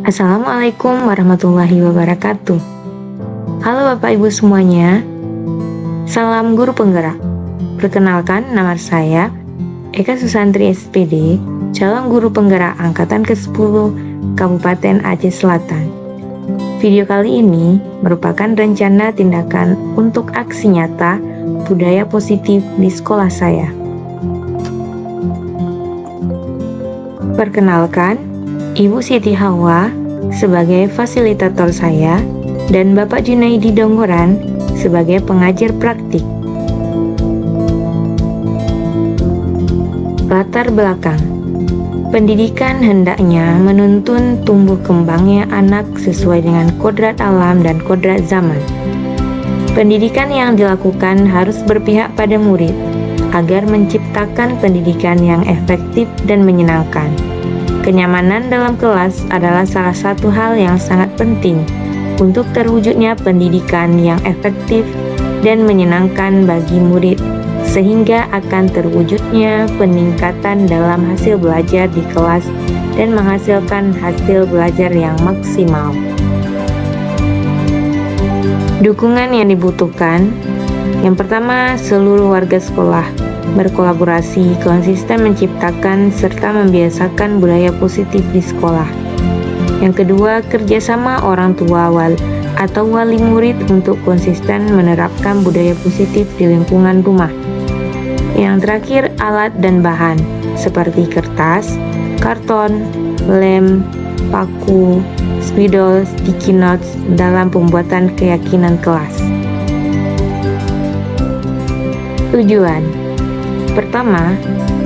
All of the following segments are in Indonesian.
Assalamualaikum warahmatullahi wabarakatuh. Halo Bapak Ibu semuanya. Salam guru penggerak. Perkenalkan, nama saya Eka Susantri SPD, calon guru penggerak angkatan ke-10 Kabupaten Aceh Selatan. Video kali ini merupakan rencana tindakan untuk aksi nyata budaya positif di sekolah saya. Perkenalkan, Ibu Siti Hawa sebagai fasilitator saya dan Bapak Junaidi Donggoran sebagai pengajar praktik. Latar belakang. Pendidikan hendaknya menuntun tumbuh kembangnya anak sesuai dengan kodrat alam dan kodrat zaman. Pendidikan yang dilakukan harus berpihak pada murid agar menciptakan pendidikan yang efektif dan menyenangkan. Kenyamanan dalam kelas adalah salah satu hal yang sangat penting untuk terwujudnya pendidikan yang efektif dan menyenangkan bagi murid, sehingga akan terwujudnya peningkatan dalam hasil belajar di kelas dan menghasilkan hasil belajar yang maksimal. Dukungan yang dibutuhkan. Yang pertama, seluruh warga sekolah berkolaborasi konsisten menciptakan serta membiasakan budaya positif di sekolah. Yang kedua, kerjasama orang tua atau wali murid untuk konsisten menerapkan budaya positif di lingkungan rumah. Yang terakhir, alat dan bahan seperti kertas, karton, lem, paku, spidol, sticky notes dalam pembuatan keyakinan kelas. Tujuan pertama,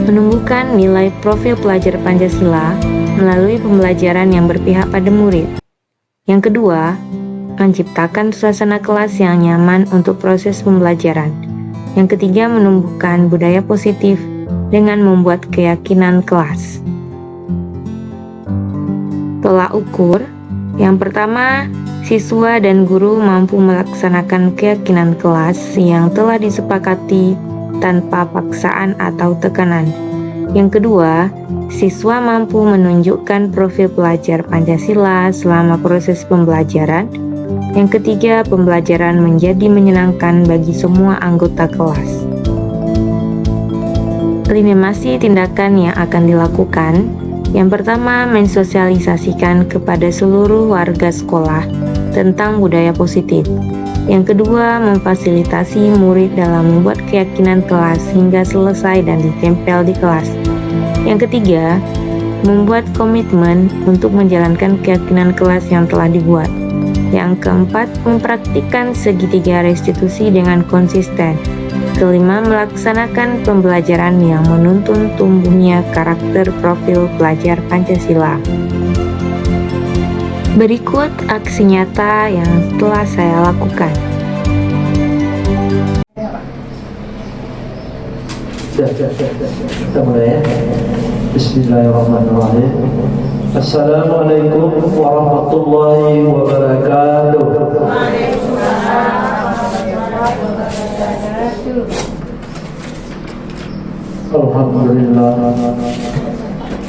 menumbuhkan nilai profil pelajar Pancasila melalui pembelajaran yang berpihak pada murid. Yang kedua, menciptakan suasana kelas yang nyaman untuk proses pembelajaran. Yang ketiga, menumbuhkan budaya positif dengan membuat keyakinan kelas. Tolak ukur. Yang pertama, siswa dan guru mampu melaksanakan keyakinan kelas yang telah disepakati tanpa paksaan atau tekanan. Yang kedua, siswa mampu menunjukkan profil pelajar Pancasila selama proses pembelajaran. Yang ketiga, pembelajaran menjadi menyenangkan bagi semua anggota kelas. 5 tindakan yang akan dilakukan. Yang pertama, mensosialisasikan kepada seluruh warga sekolah tentang budaya positif. Yang kedua, memfasilitasi murid dalam membuat keyakinan kelas hingga selesai dan ditempel di kelas. Yang ketiga, membuat komitmen untuk menjalankan keyakinan kelas yang telah dibuat. Yang keempat, mempraktikkan segitiga restitusi dengan konsisten. Kelima, melaksanakan pembelajaran yang menuntun tumbuhnya karakter profil pelajar Pancasila. Berikut aksi nyata yang telah saya lakukan. Kita mulai ya. Bismillahirrahmanirrahim. Assalamualaikum warahmatullahi wabarakatuh.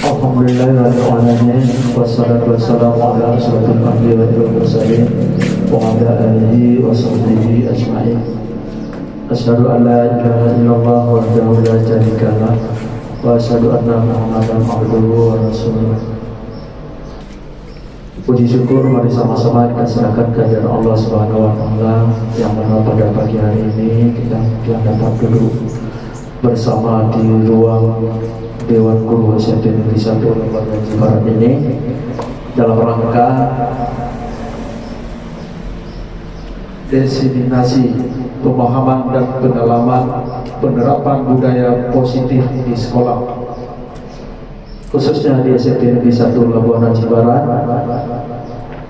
Alhamdulillahirrahmanirrahim. Wassalatu wassalamu ala asyrafil anbiya'i wal mursalin wa ala alihi wa sahbihi ajma'in. Asyhadu an la ilaha illallah wahdahu la syarika lah wa asyhadu anna Muhammadan abduhu wa rasuluh. Puji syukur mari sama-sama kita serahkan kehadirat Allah Subhanahu wa taala yang mana pada pagi hari ini kita dapat duduk bersama di ruang Dewan Guru SMP Negeri 1 Kabupaten Aceh Barat ini dalam rangka diseminasi pemahaman dan pengalaman penerapan budaya positif di sekolah, khususnya di SMP Negeri 1 Labuan Aceh Barat,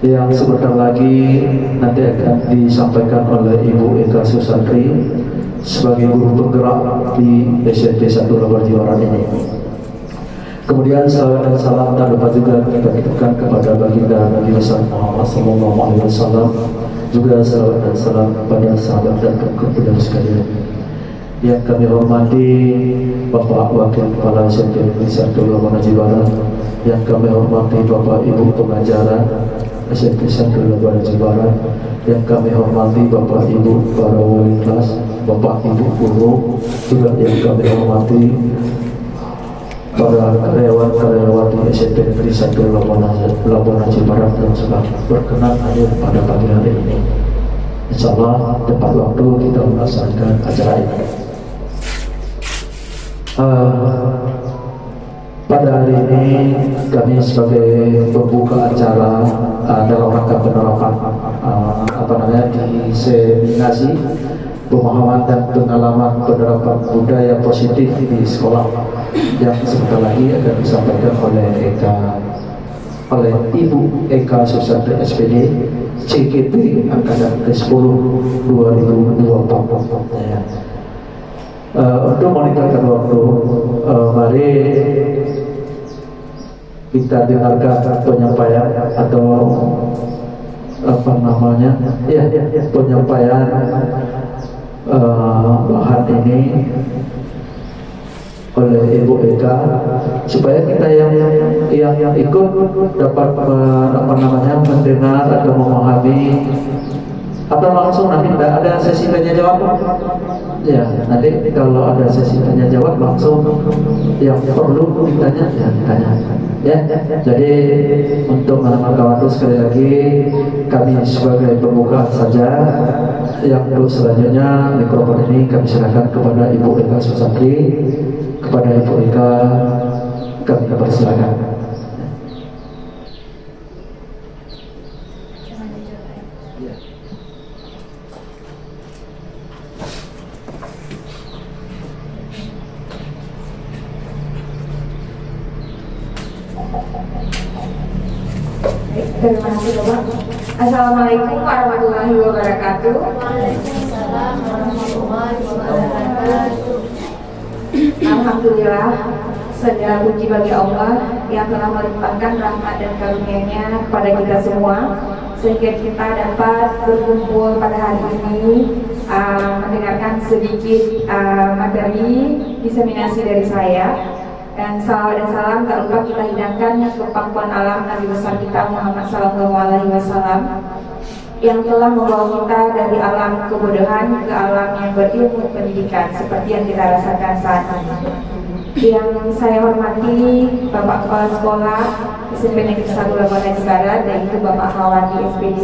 yang sebentar lagi nanti akan disampaikan oleh Ibu Eka Susantri sebagai guru penggerak di SMP 1 Labuan Aceh Barat ini. Kemudian salawat dan salam tak lupa juga kita titipkan kepada baginda Nabi Muhammad SAW, juga salawat dan salam kepada sahabat dan pengikut sekalian. Yang kami hormati Bapak Wakil Kepala SMP Negeri 1 Labuan Aceh Barat, yang kami hormati Bapak Ibu pengajaran SMP Santri Labuan Bajo Barat, yang kami hormati Bapak Ibu para wali kelas, Bapak Ibu guru, juga yang kami hormati para karyawan-karyawati SMP Negeri 1 Labuan Bajo Barat yang sudah berkenan hadir pada pagi hari ini. Insya Allah tepat waktu kita melaksanakan acara ini. Pada hari ini kami sebagai pembuka acara dalam rangka penerapan diseminasi pemahaman dan pengalaman penerapan budaya positif di sekolah yang sebentar lagi akan disampaikan oleh Ibu Eka Susanti SPD CGP Angkatan ke-10 2024. Ya. Untuk meningkatkan waktu, mari kita dengarkan penyampaian atau penyampaian bahan ini oleh Ibu Eka, supaya kita yang ikut dapat mendengar atau memahami, atau langsung nanti ada sesi tanya jawab. Ya, nanti kalau ada sesi tanya jawab langsung yang perlu ditanya ya ditanya. Ya, jadi untuk menambahkan waktu sekali lagi kami sebagai pembukaan saja. Yang untuk selanjutnya mikrofon ini kami serahkan kepada Ibu Eka Susanti. Kepada Ibu Eka kami persilakan. Terima kasih Bapak. Assalamualaikum warahmatullahi wabarakatuh. Waalaikumsalam warahmatullahi wabarakatuh. Alhamdulillah, segala puji bagi Allah yang telah melimpahkan rahmat dan karunia-Nya kepada kita semua, sehingga kita dapat berkumpul pada hari ini mendengarkan sedikit materi diseminasi dari saya. Dan salawat dan salam tak lupa kita hidangkan ke pangkuan alam Nabi besar kita Muhammad SAW yang telah membawa kita dari alam kebodohan ke alam yang berilmu pendidikan seperti yang kita rasakan saat ini. Yang saya hormati Bapak Kepala Sekolah SMP Negeri 1 Labuan Bajo Barat, yaitu Bapak Hawandi SPD.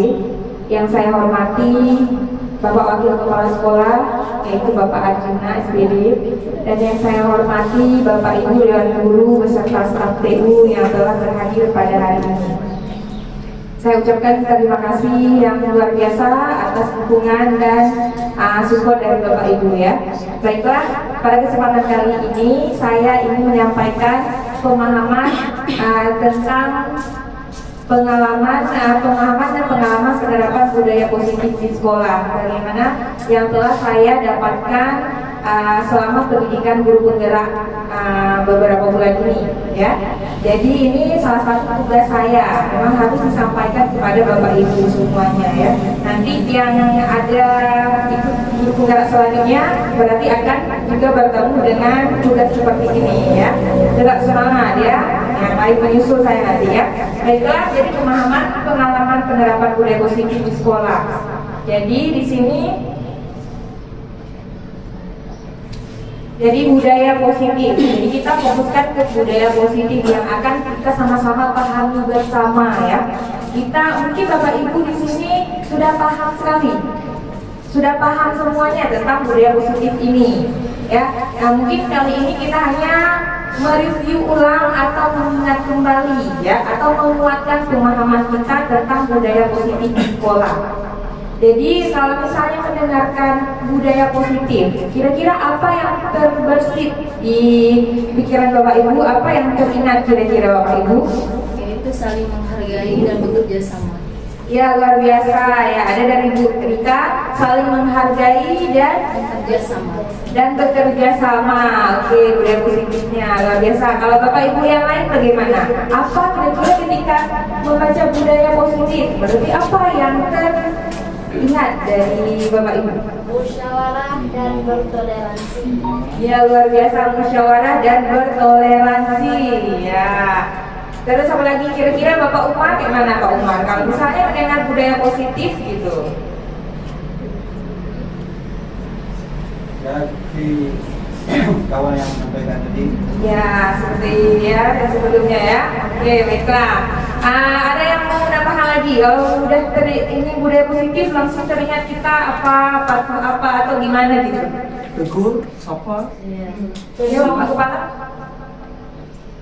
Yang saya hormati Bapak Wakil Kepala Sekolah, yaitu Bapak Arjuna SPD. Dan yang saya hormati Bapak Ibu Dewan Guru beserta staf TU yang telah berhadir pada hari ini. Saya ucapkan terima kasih yang luar biasa atas dukungan dan support dari Bapak Ibu ya. Baiklah, pada kesempatan kali ini saya ingin menyampaikan pemahaman tentang pemahaman dan pengalaman penerapan budaya positif di sekolah, bagaimana yang telah saya dapatkan selama pendidikan guru penggerak beberapa bulan ini ya. Jadi ini salah satu tugas saya, memang harus disampaikan kepada Bapak Ibu semuanya ya. Nanti yang ada ikut guru penggerak selanjutnya berarti akan juga bertemu dengan tugas seperti ini ya. Tetap semangat ya, yang lain menyusul saya nanti ya. Baiklah, jadi pemahaman pengalaman penerapan budaya positif di sekolah. Jadi di sini budaya positif. Jadi kita fokuskan ke budaya positif yang akan kita sama-sama pahami bersama ya. Kita mungkin Bapak Ibu di sini sudah paham sekali, sudah paham semuanya tentang budaya positif ini ya. Nah, mungkin kali ini kita hanya mereview ulang atau mengingat kembali ya, atau menguatkan pemahaman kita tentang budaya positif di sekolah. Jadi kalau misalnya mendengarkan budaya positif, kira-kira apa yang terbersit di pikiran Bapak Ibu? Apa yang teringat kira-kira Bapak Ibu? Yaitu saling menghargai dan bekerja sama. Ya, luar biasa ya. Ada dari Bu Rika, saling menghargai dan Bekerja sama. bekerja sama. Oke, budaya positifnya luar biasa. Kalau Bapak Ibu yang lain bagaimana? Apa kira-kira ketika membaca budaya positif? Berarti apa yang teringat dari Bapak Ibu? Musyawarah dan bertoleransi. Ya, luar biasa, musyawarah dan bertoleransi ya. Terus apa lagi kira-kira Bapak Umar gimana Pak Umar? Kalau misalnya mendengar budaya positif gitu. Ya, si kawan yang menyampaikan tadi. Ya, seperti ya yang sebelumnya ya. Oke, baiklah. Ada yang mau menambah hal lagi? Kalau udah ini budaya positif langsung teringat kita apa atau gimana gitu? Tegur, sapa. Ya, Bapak Kepala.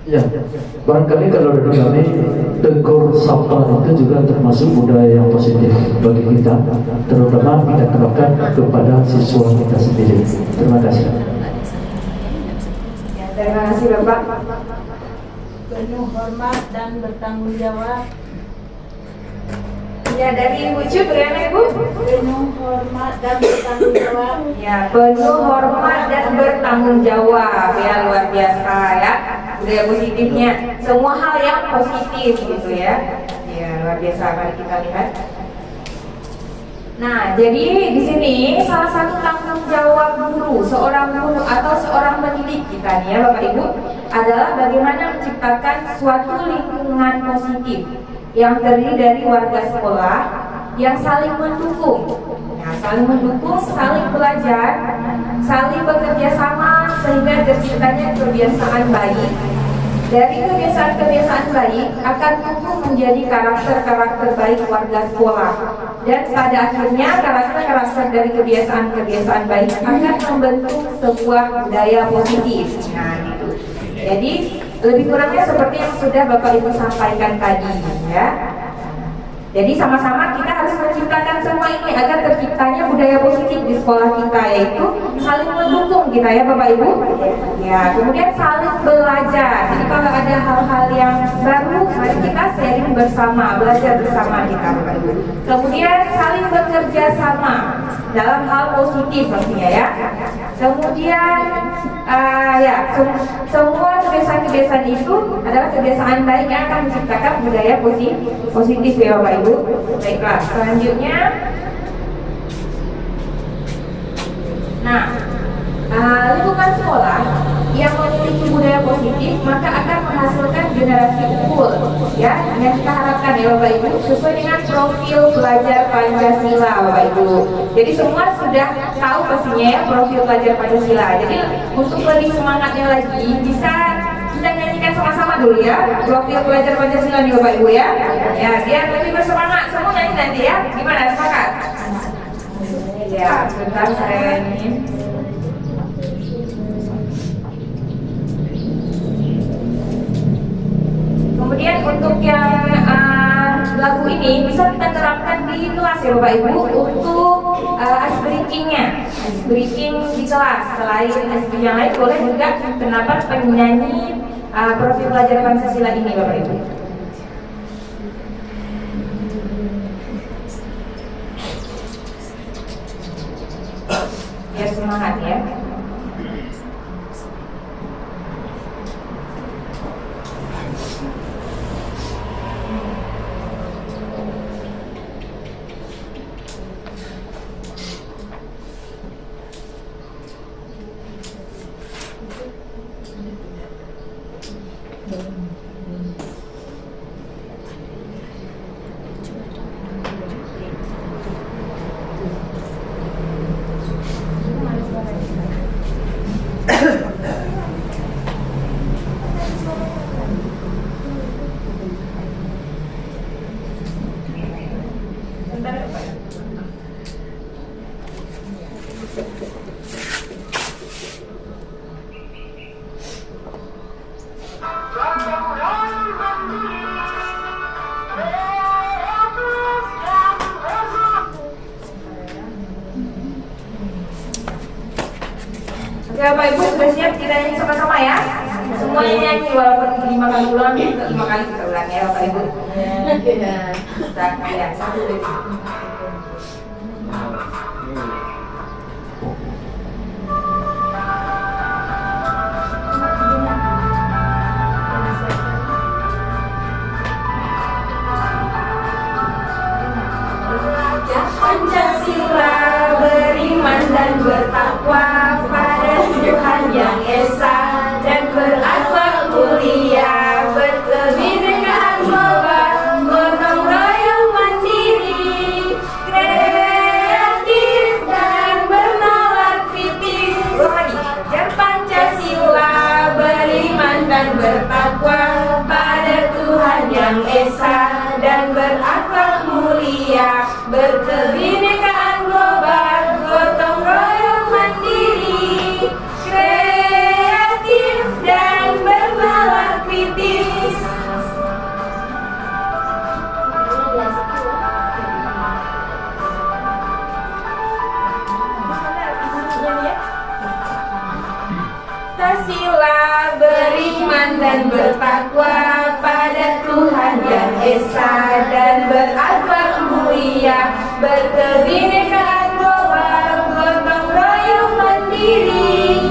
Ya, barangkali kalau dari kami tegur sapa itu juga termasuk budaya yang positif bagi kita, terutama kita terapkan kepada siswa kita sendiri. Terima kasih. Ya, terima kasih Bapak. Penuh hormat dan bertanggung jawab. Ya, dari Ibu Cu, bagaimana Ibu? Penuh hormat dan bertanggung jawab. Ya, penuh hormat dan bertanggung jawab. Ya, luar biasa ya. Budaya positifnya, semua hal yang positif gitu ya. Ya, luar biasa. Mari kita lihat. Nah, jadi di sini salah satu tanggung jawab guru, seorang guru atau seorang pendidik kita nih ya Bapak Ibu, adalah bagaimana menciptakan suatu lingkungan positif yang terdiri dari warga sekolah yang saling mendukung. Nah, saling mendukung, saling belajar, saling bekerja sama sehingga terciptanya kebiasaan baik. Dari kebiasaan-kebiasaan baik akan tumbuh menjadi karakter-karakter baik warga sekolah. Dan pada akhirnya karakter-karakter dari kebiasaan-kebiasaan baik akan membentuk sebuah budaya positif. Nah, gitu. Jadi lebih kurangnya seperti yang sudah Bapak Ibu sampaikan tadi, ya. Jadi sama-sama kita harus menciptakan semua ini agar terciptanya budaya positif di sekolah kita, yaitu saling mendukung kita ya Bapak Ibu. Ya, kemudian saling belajar. Jadi kalau ada hal-hal yang baru, mari kita sharing bersama, belajar bersama kita Bapak Ibu. Kemudian saling bekerja sama dalam hal positif pastinya ya. Kemudian semua kebiasaan-kebiasaan itu adalah kebiasaan baik yang akan menciptakan budaya positif ya Bapak Ibu. Baiklah, selanjutnya. Nah, lingkungan sekolah yang memiliki budaya positif maka akan menghasilkan generasi unggul ya, yang kita harapkan ya Bapak Ibu sesuai dengan profil belajar Pancasila Bapak Ibu. Jadi semua sudah tahu pastinya ya profil belajar Pancasila. Jadi untuk lebih semangatnya lagi bisa kita nyanyikan sama-sama dulu ya profil belajar Pancasila nih Bapak Ibu ya. Ya, biar lebih bersemangat semua nyanyi nanti ya. Gimana, sepakat? Ya, sebentar saya ini. Kemudian untuk yang lagu ini bisa kita terapkan di kelas ya Bapak Ibu untuk ice breaking-nya. Ice breaking di kelas, selain ice breaking yang lain boleh juga pendapat penyanyi profil belajar Pancasila ini Bapak Ibu. Biar semangat ya. Ya Bapak Ibu sudah siap kita nyanyi sama-sama ya. Semuanya nyanyi walaupun 5 kali ulang, 5 kali kita ulang ya Bapak Ibu. Ya, satu dulu. Pancasila beriman dan bertakwa pada Tuhan Yang Esa dan berakhlak mulia, berkebiri mulia, berkebinekaan global, gotong royong mandiri,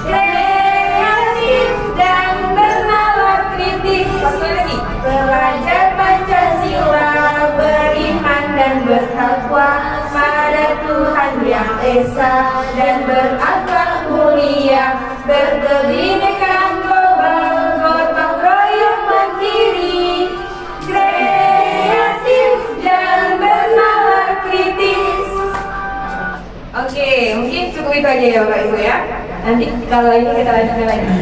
kreatif dan bernalar kritis. Satu lagi, belajar Pancasila, beriman dan bertakwa pada Tuhan Yang Esa dan berakhlak mulia, berkebinekaan global, gotong royong mandiri, kreatif dan bernalar kritis. Oke, mungkin cukup itu aja ya Bapak Ibu ya. Nanti kalau ini kita lanjutkan lagi.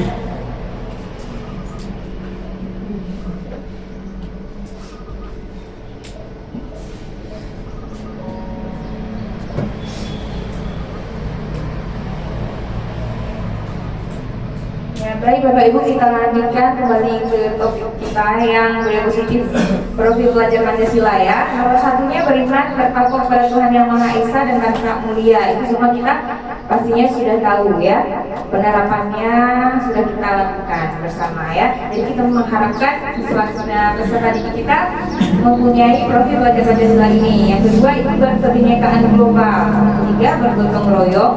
Ya, baik Bapak Ibu, kita lanjutkan kembali ke topik kita yang budaya positif profil pelajar Pancasila ya. Nomor satunya beriman bertakwa kepada Tuhan Yang Maha Esa dan berakhlak mulia. Itu semua kita pastinya sudah tahu ya. Penerapannya sudah kita lakukan bersama ya. Jadi kita mengharapkan siswa-siswa peserta didik kita mempunyai profil pelajar Pancasila ini. Yang kedua itu berkebinekaan global. Yang ketiga bergotong royong.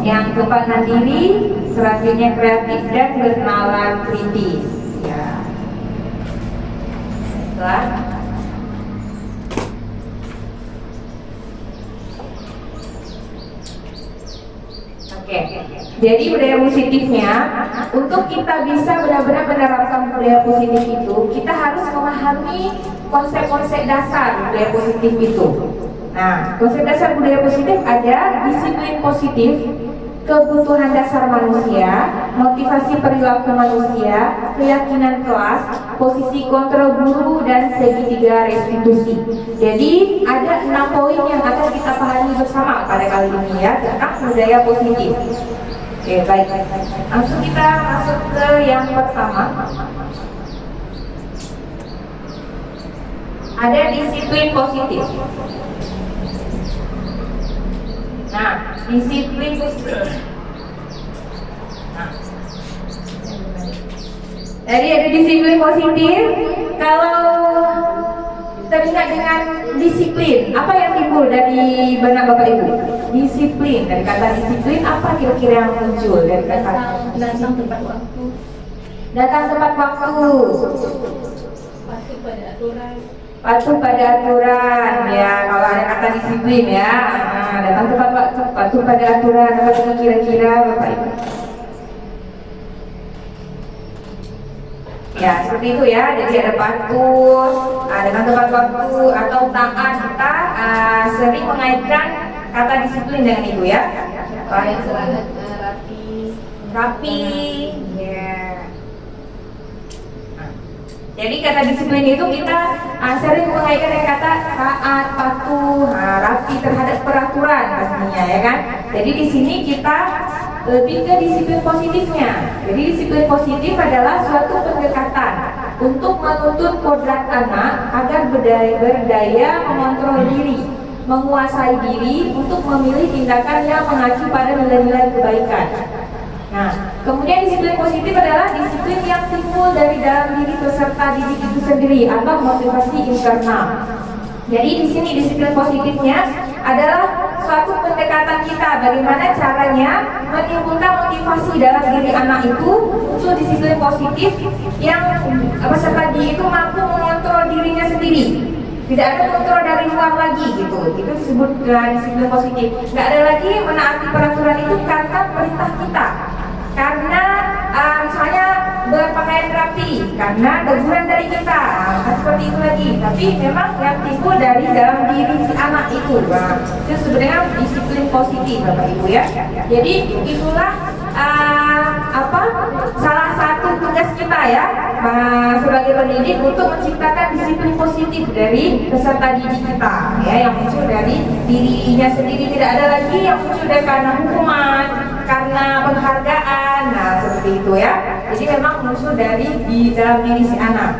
Yang keempat mandiri. Selanjutnya kreatif dan bernalar kritis. Ya. Setelah Oke. Jadi budaya positifnya, untuk kita bisa benar-benar menerapkan budaya positif itu, kita harus memahami konsep-konsep dasar budaya positif itu. Nah, konsep dasar budaya positif ada disiplin positif, kebutuhan dasar manusia, motivasi perilaku manusia, keyakinan kelas, posisi kontrol guru, dan segitiga restitusi. Jadi ada 6 poin yang akan kita pahami bersama pada kali ini ya tentang budaya positif. Oke, baik. Langsung kita masuk ke yang pertama. Ada disiplin positif. Nah, disiplin positif. Nah, jadi ada disiplin positif. Kalau teringat dengan disiplin, apa yang timbul dari benak Bapak Ibu? Disiplin, dari kata disiplin apa kira-kira yang muncul dari kata datang tepat waktu, datang tepat waktu, patuh pada aturan, patuh pada aturan ya. Kalau ada kata disiplin ya, datang tepat waktu, patuh pada aturan. Apa lagi kira-kira Bapak Ibu? Ya seperti itu ya. Jadi ada patuh, datang tepat waktu atau taat. Kita sering mengaitkan kata disiplin dengan itu ya. Baik, rapi, rapi ya. Jadi kata disiplin itu kita sering mengaitkan dengan kata taat, patuh, rapi terhadap peraturan pastinya ya kan. Jadi di sini kita lebih ke disiplin positifnya. Jadi disiplin positif adalah suatu pendekatan untuk menuntut kodrat anak agar berdaya mengontrol diri, menguasai diri untuk memilih tindakan yang mengacu pada nilai-nilai kebaikan. Nah, kemudian disiplin positif adalah disiplin yang timbul dari dalam diri peserta didik itu sendiri atau motivasi internal. Jadi di sini disiplin positifnya adalah suatu pendekatan kita bagaimana caranya menimbulkan motivasi dalam diri anak itu muncul disiplin positif yang peserta didik itu mampu mengontrol dirinya sendiri. Tidak ada kontrol dari luar lagi gitu. Itu disebut disiplin positif. Tidak ada lagi menaati peraturan itu karena perintah kita. Karena misalnya berpakaian rapi, karena teguran dari kita, seperti itu lagi. Tapi memang yang timbul dari dalam diri si anak itu. Nah, itu sebenarnya disiplin positif Bapak Ibu ya. Jadi itulah salah satu tugas kita ya sebagai pendidik untuk menciptakan disiplin positif dari peserta didik kita ya, yang muncul dari dirinya sendiri. Tidak ada lagi yang muncul dari karena hukuman, karena penghargaan, nah seperti itu ya. Jadi memang muncul dari di dalam diri si anak.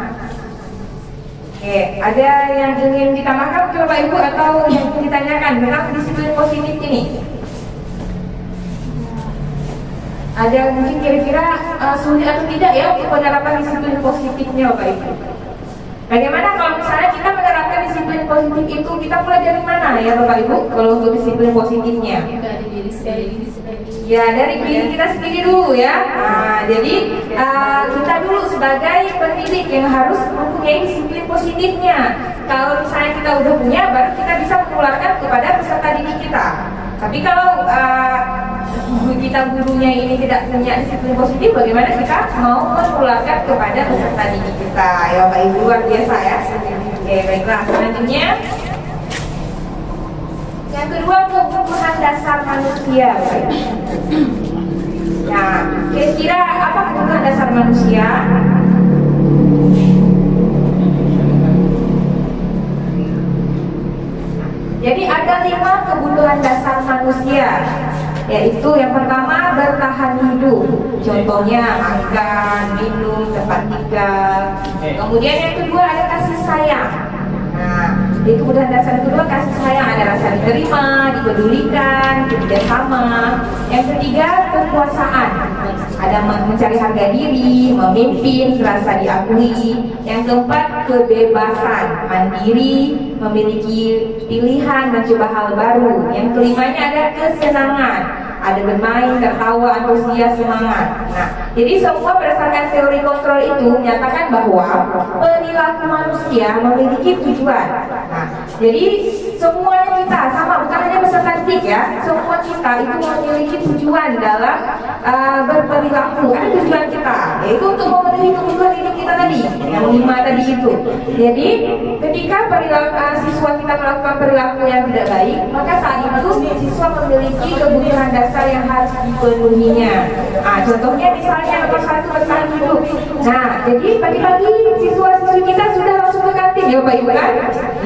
Oke, ada yang ingin ditambahkan Bapak Ibu atau yang ingin ditanyakan tentang disiplin positif ini? Ada yang mungkin kira-kira sulit atau tidak ya untuk penerapan disiplin positifnya Bapak Ibu? Bagaimana kalau misalnya kita menerapkan disiplin positif itu, kita mulai dari mana ya Bapak Ibu kalau untuk disiplin positifnya? Dari diri sendiri. Ya dari diri kita sendiri dulu ya. Nah, jadi kita dulu sebagai pendidik yang harus mempunyai disiplin positifnya. Kalau misalnya kita udah punya, baru kita bisa menularkan kepada peserta didik kita. Tapi kalau gurunya ini tidak punya disiplin positif, bagaimana kita mau menularkan kepada peserta didik kita? Ya Bapak Ibu, luar biasa ya. Oke, baiklah. Selanjutnya yang kedua, kebutuhan dasar manusia. Nah, kira-kira apa kebutuhan dasar manusia? Jadi ada 5 kebutuhan dasar manusia, yaitu yang pertama bertahan hidup. Contohnya makan, minum, tempat tinggal. Kemudian yang kedua ada kasih sayang. Nah, di kebutuhan dasar kedua kasih sayang, ada rasa diterima, dipedulikan, kerjasama. Yang ketiga kekuasaan, ada mencari harga diri, memimpin, serasa diakui. Yang keempat kebebasan, mandiri, memiliki pilihan, mencoba hal baru. Yang kelimanya ada kesenangan, ada bermain, tertawa, antusias, semangat. Nah, jadi semua berdasarkan teori kontrol itu menyatakan bahwa perilaku manusia memiliki tujuan. Nah, jadi semuanya kita sama, bukan hanya peserta didik ya, semua kita itu memiliki tujuan dalam berperilaku. Ada tujuan kita, yaitu untuk memenuhi kebutuhan hidup kita tadi, yang 5 tadi itu. Jadi ketika siswa kita melakukan perilaku yang tidak baik, maka saat itu siswa memiliki kebutuhan dasar yang harus dipenuhinya. Nah, contohnya misalnya nomor 1 bertahan hidup. Nah, jadi pagi-pagi siswa-siswi kita sudah langsung ke kantin ya Bapak Ibu kan?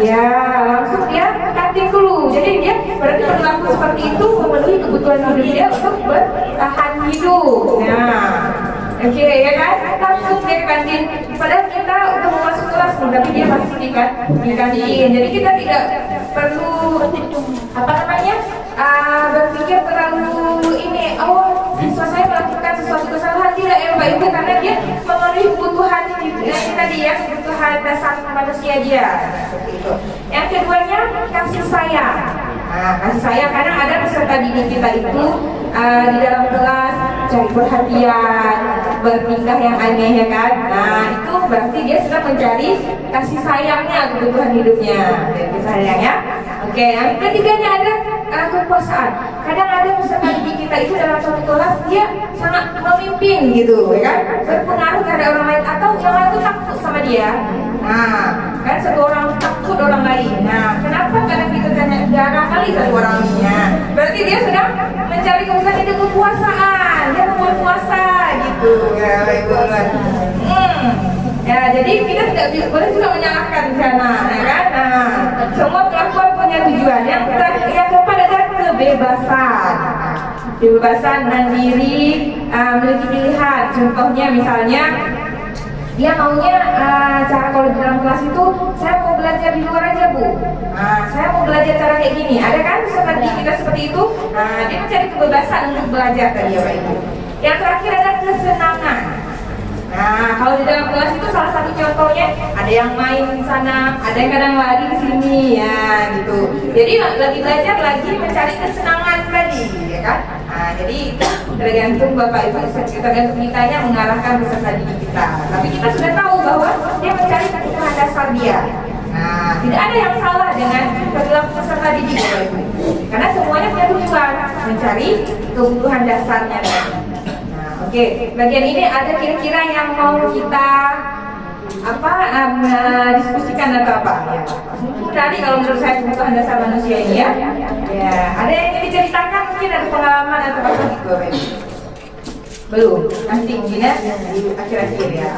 Ya, langsung dia ke kantin dulu. Jadi dia berarti perilaku seperti itu memenuhi kebutuhan hidup dia untuk bertahan hidup. Nah, oke ya kan? Langsung dia ke kantin. Padahal kita udah mau masuk kelas nih, tapi dia masih di kantin. Jadi kita tidak perlu berpikir terlalu ini. Oh, siswa saya melakukan sesuatu kesalahan, tidak ya Bapak Ibu, karena dia memenuhi kebutuhan tadi ya, kebutuhan dasar manusia dia. Yang keduanya kasih sayang. Nah, kasih sayang karena ada peserta didik kita itu di dalam kelas cari perhatian, bertingkah yang aneh ya kan. Nah, itu berarti dia sedang mencari kasih sayangnya, kebutuhan hidupnya. Kasih sayang ya. Oke, yang ketiganya ada kekuasaan. Kadang ada peserta didik kita itu dalam suatu kelas dia sangat memimpin gitu, ya kan? Berpengaruh terhadap orang lain atau yang lain itu takut sama dia. Nah, kan satu orang takut orang lain. Nah, kenapa kadang kita jarang kali satu orangnya? Berarti dia sedang mencari kebutuhan hidup, kekuasaan. Dia mau berkuasa gitu. Ya, jadi kita tidak boleh juga menyalahkan di sana, ya kan? Nah, semua kelakuan punya tujuan. Yang keempat ada kebebasan. Kebebasan mandiri, memiliki pilihan. Contohnya misalnya dia maunya cara kalau di dalam kelas itu saya mau belajar di luar aja Bu. Nah, saya mau belajar cara kayak gini. Ada kan seperti kita seperti itu? Nah, dia mencari kebebasan untuk belajar tadi ya Pak Ibu. Yang terakhir ada kesenangan. Nah, kalau di dalam kelas itu salah satu contohnya ada yang main di sana, ada yang kadang lari di sini ya gitu. Jadi lagi belajar lagi mencari kesenangan tadi, ya kan? Nah, jadi tergantung Bapak Ibu, tergantung kitanya mengarahkan peserta didik kita. Tapi kita sudah tahu bahwa dia mencari kebutuhan dasar dia. Nah, tidak ada yang salah dengan perilaku peserta didik Bapak Ibu, karena semuanya punya tujuan mencari kebutuhan dasarnya. Oke, bagian ini ada kira-kira yang mau kita diskusikan atau apa? Ya. Tadi kalau menurut saya kebutuhan dasar manusia ini ya. Ya, ada yang ingin diceritakan mungkin ada pengalaman atau apa gitu, belum? Nanti mungkin ya di akhir-akhir ya.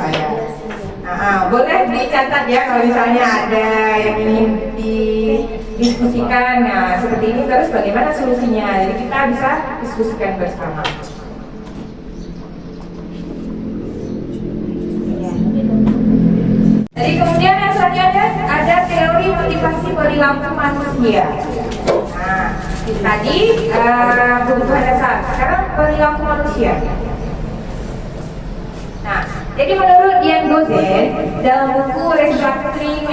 Boleh dicatat ya kalau misalnya ada yang ingin didiskusikan. Nah, seperti ini terus bagaimana solusinya? Jadi kita bisa diskusikan bersama. Jadi kemudian yang selanjutnya ada teori motivasi perilaku manusia. Nah, tadi kebutuhan dasar. Sekarang perilaku manusia. Nah, Jadi menurut Dian Gozen dalam buku Restructuring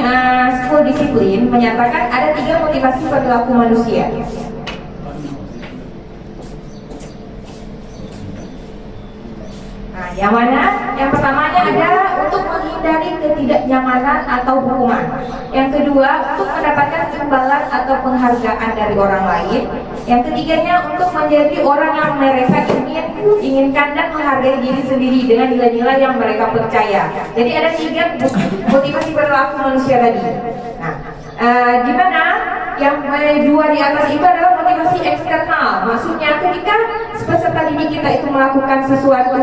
School Discipline menyatakan ada 3 motivasi perilaku manusia. Nah, yang mana? Yang pertamanya adalah untuk menghindari ketidaknyamanan atau hukuman. Yang kedua, untuk mendapatkan imbalan atau penghargaan dari orang lain. Yang ketiganya, untuk menjadi orang yang mereka inginkan dan menghargai diri sendiri dengan nilai-nilai yang mereka percaya. Jadi ada 3 motivasi perilaku manusia tadi. Nah, di mana yang 2 di atas itu adalah motivasi eksternal. Maksudnya ketika peserta didik kita itu melakukan sesuatu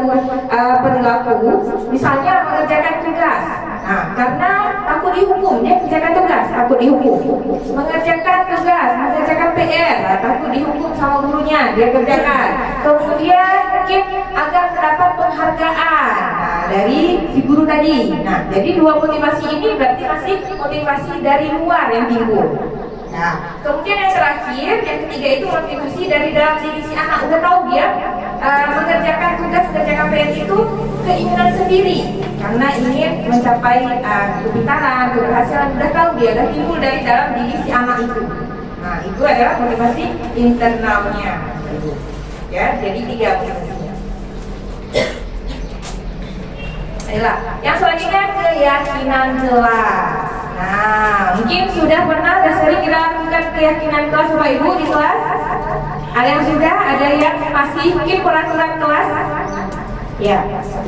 perilaku, misalnya mengerjakan tugas. Nah, karena takut dihukum, dia kerjakan tugas, takut dihukum. Mengerjakan tugas, mengerjakan PR, takut dihukum sama gurunya, dia kerjakan. Kemudian mungkin agar mendapat penghargaan dari si guru tadi. Nah, jadi 2 motivasi ini berarti masih motivasi dari luar yang timbul. Nah, kemudian yang terakhir, yang ketiga itu motivasi dari dalam diri si anak. Udah tahu dia mengerjakan tugas, mengerjakan PR itu keinginan sendiri karena ingin mencapai kepintaran, keberhasilan. Udah tahu dia, udah timbul dari dalam diri si anak itu. Nah, itu adalah motivasi internalnya. Ya, jadi 3 motivasinya. Ayolah, yang selanjutnya keyakinan kelas. Nah, mungkin sudah pernah dan sering kita lakukan keyakinan kelas Bapak Ibu di kelas. Ada yang sudah, ada yang masih mungkin peraturan kelas. Ya,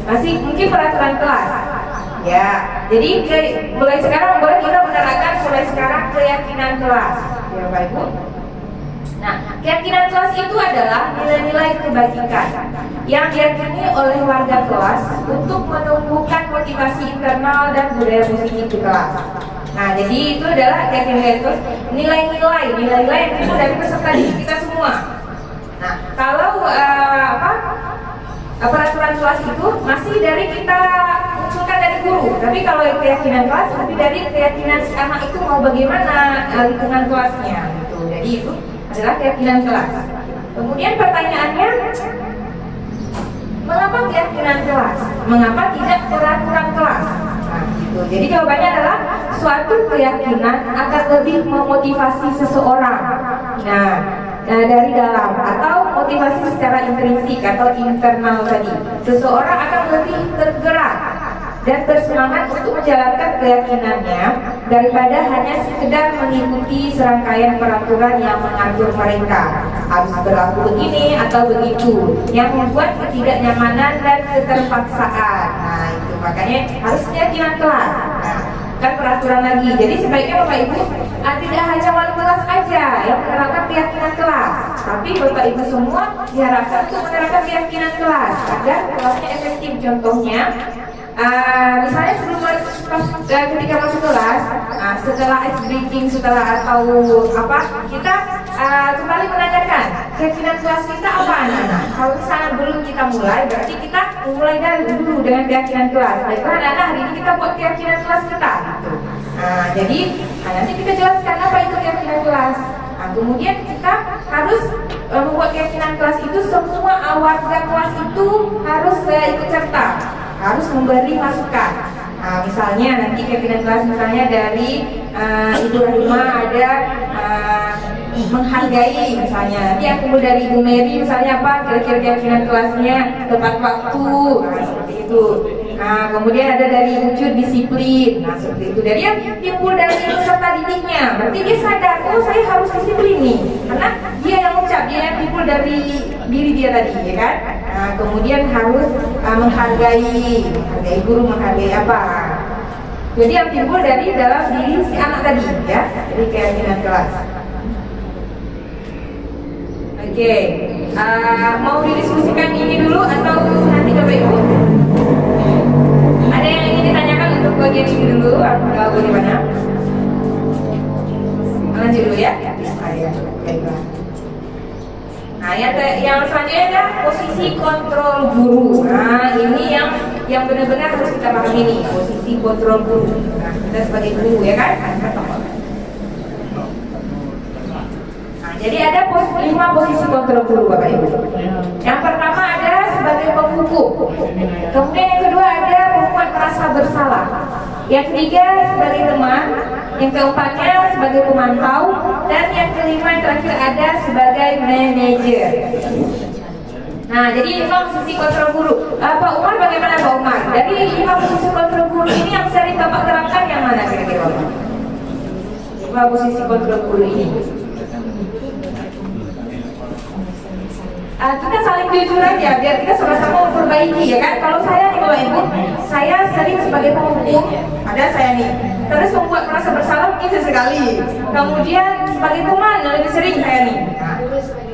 masih mungkin peraturan kelas. Ya, jadi mulai sekarang boleh kita menerapkan mulai sekarang keyakinan kelas. Ya, Bapak Ibu. Nah, keyakinan kelas itu adalah nilai-nilai kebajikan yang diyakini oleh warga kelas untuk menumbuhkan motivasi internal dan budaya positif di kelas. Nah, jadi itu adalah keyakinan kelas, nilai-nilai yang timbul dari peserta didik kita semua. Nah, kalau peraturan kelas itu masih dari kita munculkan dari guru, tapi kalau keyakinan kelas lebih dari keyakinan si anak itu mau bagaimana lingkungan kelasnya gitu. Jadi itu adalah keyakinan kelas. Kemudian pertanyaannya, mengapa keyakinan kelas? Mengapa tidak peraturan kelas? Nah, gitu. Jadi jawabannya adalah suatu keyakinan akan lebih memotivasi seseorang. Nah, dari dalam atau motivasi secara intrinsik atau internal tadi. Seseorang akan lebih tergerak dan bersemangat untuk menjalankan keyakinannya daripada hanya sekedar mengikuti serangkaian peraturan yang mengatur mereka harus berlaku begini atau begitu, yang membuat ketidaknyamanan dan keterpaksaan. Nah, itu makanya harus keyakinan kelas. Nah, kan peraturan lagi. Jadi sebaiknya Bapak Ibu tidak hanya wali kelas aja yang menerapkan keyakinan kelas, tapi Bapak Ibu semua diharapkan untuk menerapkan keyakinan kelas agar kelasnya efektif. Contohnya, misalnya sebelum ketika masuk kelas, setelah ice breaking, setelah atau apa, kita kembali menanyakan keyakinan kelas kita apa anak-anak. Kalau misalnya belum kita mulai, berarti kita mulai dari dulu dengan keyakinan kelas. Baiklah anak-anak, hari ini kita buat keyakinan kelas kita. Gitu. Jadi nanti kita jelaskan apa itu keyakinan kelas. Kemudian kita harus membuat keyakinan kelas itu semua warga kelas itu harus ikut serta, harus memberi masukan. Misalnya nanti keyakinan kelas misalnya dari Ibu Rahima ada menghargai misalnya. Nanti yang kemudian dari Ibu Mary misalnya apa kira-kira keyakinan kelasnya tepat waktu, seperti itu. Kemudian ada dari wujud disiplin, seperti itu. Dari yang timbul dari peserta didiknya, berarti dia sadar, oh saya harus disiplin nih, karena dia yang ucap, dia yang timbul dari diri dia tadi, ya kan? Kemudian harus menghargai guru, menghargai apa? Jadi yang timbul dari dalam diri si anak tadi, ya. Jadi keyakinan kelas. Oke, mau didiskusikan ini dulu atau nanti Bapak Ibu? Ada yang ingin ditanyakan untuk bagian ini dulu atau bagaimana? Lanjut dulu ya. Baiklah. Nah, yang selanjutnya adalah posisi kontrol guru. Nah, ini yang benar-benar harus kita pahami ini, posisi kontrol guru. Nah, kita sebagai guru ya kan? Nah, jadi ada 5 posisi kontrol guru Bapak Ibu. Yang pertama ada sebagai penghukum. Kemudian yang kedua ada membuat merasa bersalah. Yang ketiga sebagai teman, yang keempatnya sebagai pemantau, dan yang kelima yang terakhir ada sebagai manajer. Nah, jadi 5 posisi kontrol guru. Pak Umar bagaimana Pak Umar? Dari 5 posisi kontrol guru ini yang sering Bapak terapkan yang mana kira-kira? 5 posisi kontrol guru ini. Kita saling jujur aja biar kita sama-sama memperbaiki ya kan. Kalau saya nih Bapak Ibu, saya sering sebagai penghukum, ada saya nih. Terus membuat merasa bersalah mungkin sesekali. Kemudian sebagai teman lebih sering saya nih.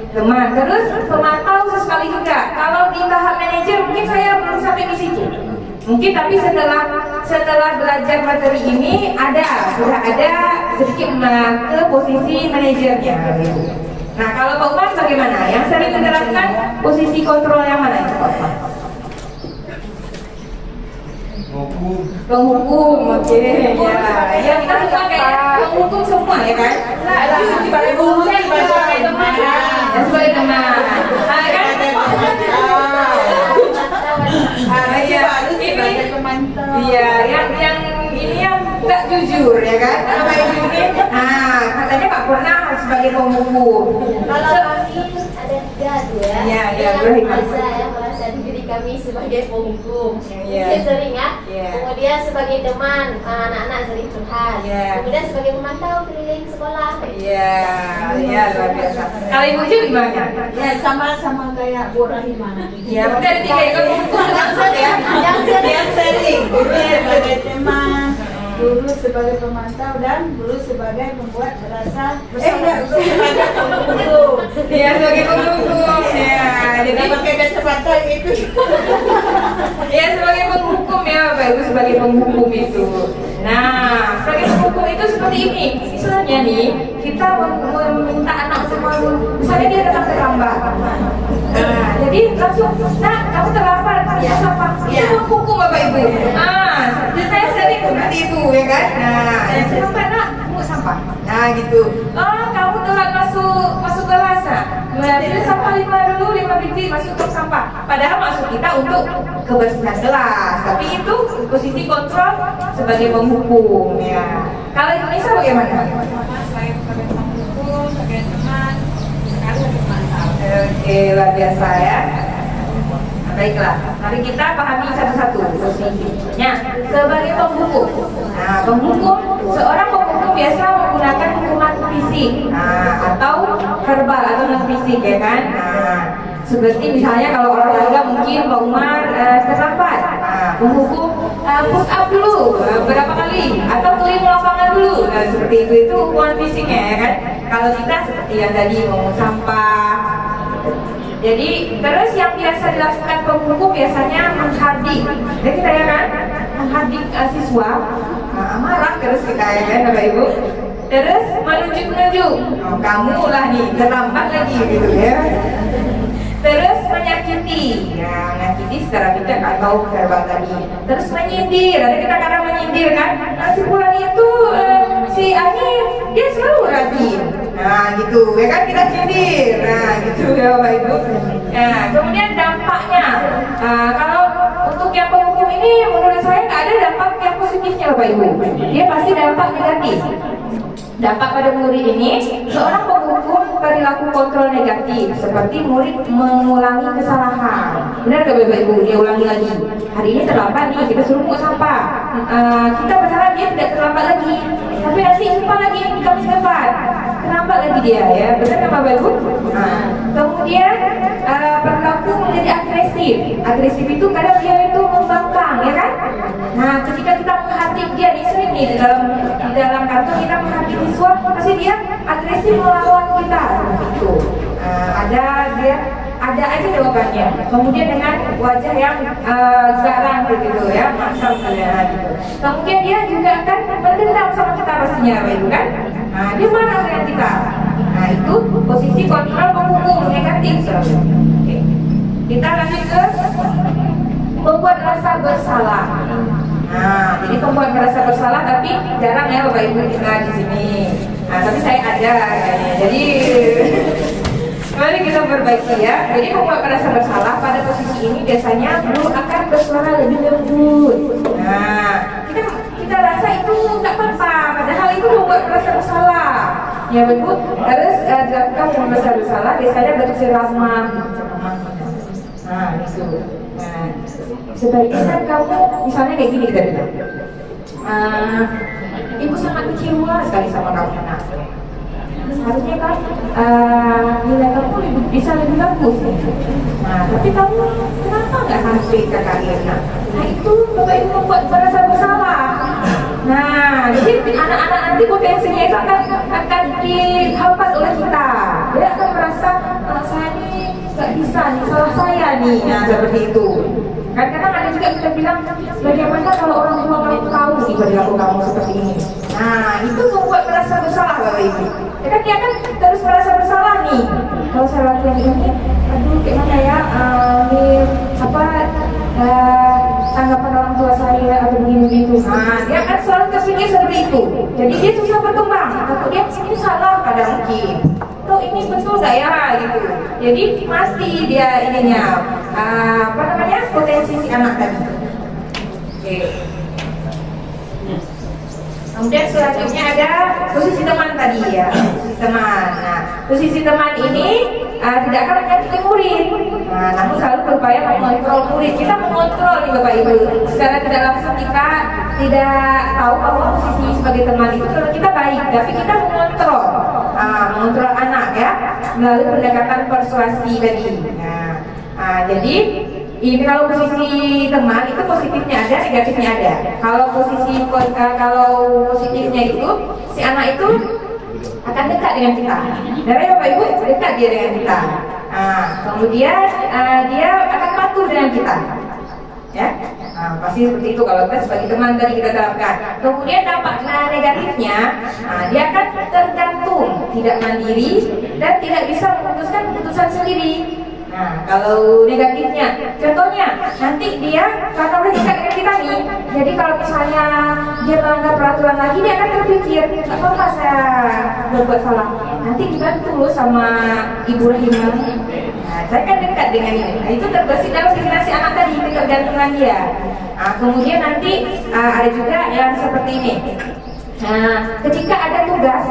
Teman, terus pemantau sesekali juga. Kalau di tahap manajer mungkin saya belum sampai di situ. Mungkin tapi setelah belajar materi ini sudah ada sedikit ke posisi manajernya. Nah, kalau Pak Umar bagaimana? Yang sering menerapkan posisi kontrol yang mana itu Pak Umar? Penghukum, oke, ya kita semua kayak penghukum semua ya kan? Sebagai guru, sebagai teman, sebagai teman, kan? Iya, yang ini yang nggak jujur ya kan? Kalau ini, katanya Pak pernah sebagai penghukum. Kalau kami ada 3 tuh ya. Iya, yang merasa diri kami sebagai penghukum. Dia sering ya. Kemudian sebagai teman, anak-anak sering curhat. Kemudian sebagai pemantau keliling sekolah. Iya, luar biasa. Kalau Ibu Ju gimana? Ya sama-sama kayak Bu Rahimah. Ya, benar 3 itu penghukum langsung ya. Yang sering, guru sebagai teman, guru sebagai pemantau, dan guru sebagai pembuat merasa bersalah. Iya, sebagai penghukum ya. Jadi pakai kacamata itu. ya sebagai penghukum ya, Bapak Ibu, sebagai penghukum itu. Nah, sebagai penghukum itu seperti ini. Misalnya nih, kita meminta anak semua, misalnya dia datang terlambat. Nah, jadi langsung, nah kamu terlambat, ya apa? Itu penghukum Bapak Ibu. Jadi saya sering seperti itu ya kan. Nah, terlambat nak, mau sampah. Nah gitu. Kamu telat masuk kelas. Jadi sampah 5 biji masuk ke sampah. Padahal maksud kita untuk kebersihan kelas, tapi itu posisi kontrol sebagai penghukum ya. Kalau Indonesia bagaimana? Sebagai penghukum, sebagai teman, sekali lagi pemantau. Oke, luar biasa ya. Baiklah, mari kita pahami satu-satu posisinya sebagai penghukum. Nah, seorang penghukum biasa menggunakan hukuman fisik, atau verbal atau non fisik ya kan. Seperti misalnya kalau olahraga mungkin Pak Umar terlambat, menghukum push up dulu berapa kali atau keliling lapangan dulu. Nah, seperti itu hukuman fisiknya ya kan. Kalau kita seperti yang tadi mau sampah. Jadi terus yang biasa dilakukan penghukum biasanya menghardik. Jadi kita ya kan menghardik siswa, marah terus kita ya kan Bapak Ibu. Terus menunjuk, kamu lah nih terlambat lagi gitu ya. Terus menyakiti, menyakiti secara tidak atau verbal tadi. Terus menyindir, nanti kita kadang menyindir kan. Si Fulan itu si Ani dia selalu rajin. Nah gitu, ya kan kita sindir. Nah gitu ya Bapak Ibu. Nah kemudian dampaknya, kalau untuk yang penghukum ini menurut saya nggak ada dampak yang positifnya Bapak Ibu. Dia pasti dampak negatif. Dampak pada murid ini, seorang penghukum perilaku kontrol negatif, seperti murid mengulangi kesalahan. Benar gak Bapak Ibu? Dia ulangi lagi. Hari ini terlambat nih, kita suruh pungut sampah. Kita berharap dia tidak terlambat lagi, tapi nanti lupa lagi Kamis depan. Terlambat lagi dia ya, benar gak Bapak Ibu? Kemudian perilaku menjadi agresif. Agresif itu kadang dia itu membangkang, ya kan? Nah, ketika kita menghardik dia, ini sering nih di dalam kartu kita menghardik siswa, pasti dia agresif melawan kita. Itu ada aja jawabannya. Kemudian dengan wajah yang garang begitu ya, masam kalian gitu. Kemudian dia juga akan berdendam sama kita pastinya, Bapak Ibu kan? Nah, dia marah dengan kita. Nah, itu posisi kontrol penghukum negatif. Oke. Kita lanjut ke membuat rasa bersalah. Nah, jadi membuat merasa bersalah tapi jarang ya Bapak Ibu kita di sini. Nah, tapi saya ada kayaknya. Jadi Mari kita perbaiki ya. Jadi membuat merasa bersalah pada posisi ini biasanya guru akan bersuara lebih lembut. Nah, kita rasa itu nggak apa-apa, padahal itu membuat merasa bersalah. Ya betul. Terus dilakukan dengan merasa bersalah biasanya berceramah. Nah, itu. Nah, sebaiknya kan kamu misalnya kayak gini kita bilang. Ibu sangat kecewa sekali sama kamu nak. Harusnya kan nilai kamu bisa lebih bagus. Nah, tapi kamu kenapa nggak sampai ke kalian? Nah, itu Bapak Ibu membuat merasa bersalah. Nah, jadi anak-anak nanti potensinya itu akan dihampas oleh kita. Dia akan merasa saya ini nggak bisa nih, salah saya nih. Nah, seperti itu. Kadang-kadang ada juga kita bilang, bagaimana kalau orang tua kamu tahu nih perilaku kamu seperti ini. Nah, itu membuat merasa bersalah Bapak Ibu. Ya kan dia kan terus merasa bersalah nih. Kalau saya lakukan ini, aduh gimana ya, ini apa tanggapan orang tua saya atau begini-begitu. Nah, dia akan selalu terpikir seperti itu. Jadi dia susah berkembang. Atau dia ini salah kadang mungkin. Tuh ini betul nggak ya gitu. Jadi mati dia ininya potensi si anak tadi. Oke. Kemudian selanjutnya ada posisi teman tadi ya, posisi teman. Nah, posisi teman ini tidak akan menyakiti murid. Nah, namun selalu berupaya mengontrol murid. Kita mengontrol nih Bapak Ibu. Secara tidak langsung kita tidak tahu bahwa posisi sebagai teman itu kalau kita baik, tapi kita mengontrol, mengontrol anak ya melalui pendekatan persuasi tadi. Jadi ini kalau posisi teman itu positifnya ada, negatifnya ada. Kalau positifnya itu si anak itu akan dekat dengan kita. Dari Bapak Ibu dekat dia dengan kita. Kemudian dia akan patuh dengan kita. Ya, pasti seperti itu kalau kita sebagai teman tadi kita terapkan. Kemudian dampak negatifnya, dia akan tergantung, tidak mandiri dan tidak bisa memutuskan keputusan sendiri. Nah, kalau negatifnya, contohnya nanti dia karena udah dekat dengan kita nih, jadi kalau misalnya dia melanggar peraturan lagi, dia akan terpikir, apa saya berbuat salah? Nanti dibantu sama Ibu Rahimah. Nah, saya kan dekat dengan ini. Nah, itu terbesit dalam pikiran si anak tadi, ketergantungan dia. Nah, kemudian nanti ada juga yang seperti ini. Nah, ketika ada tugas,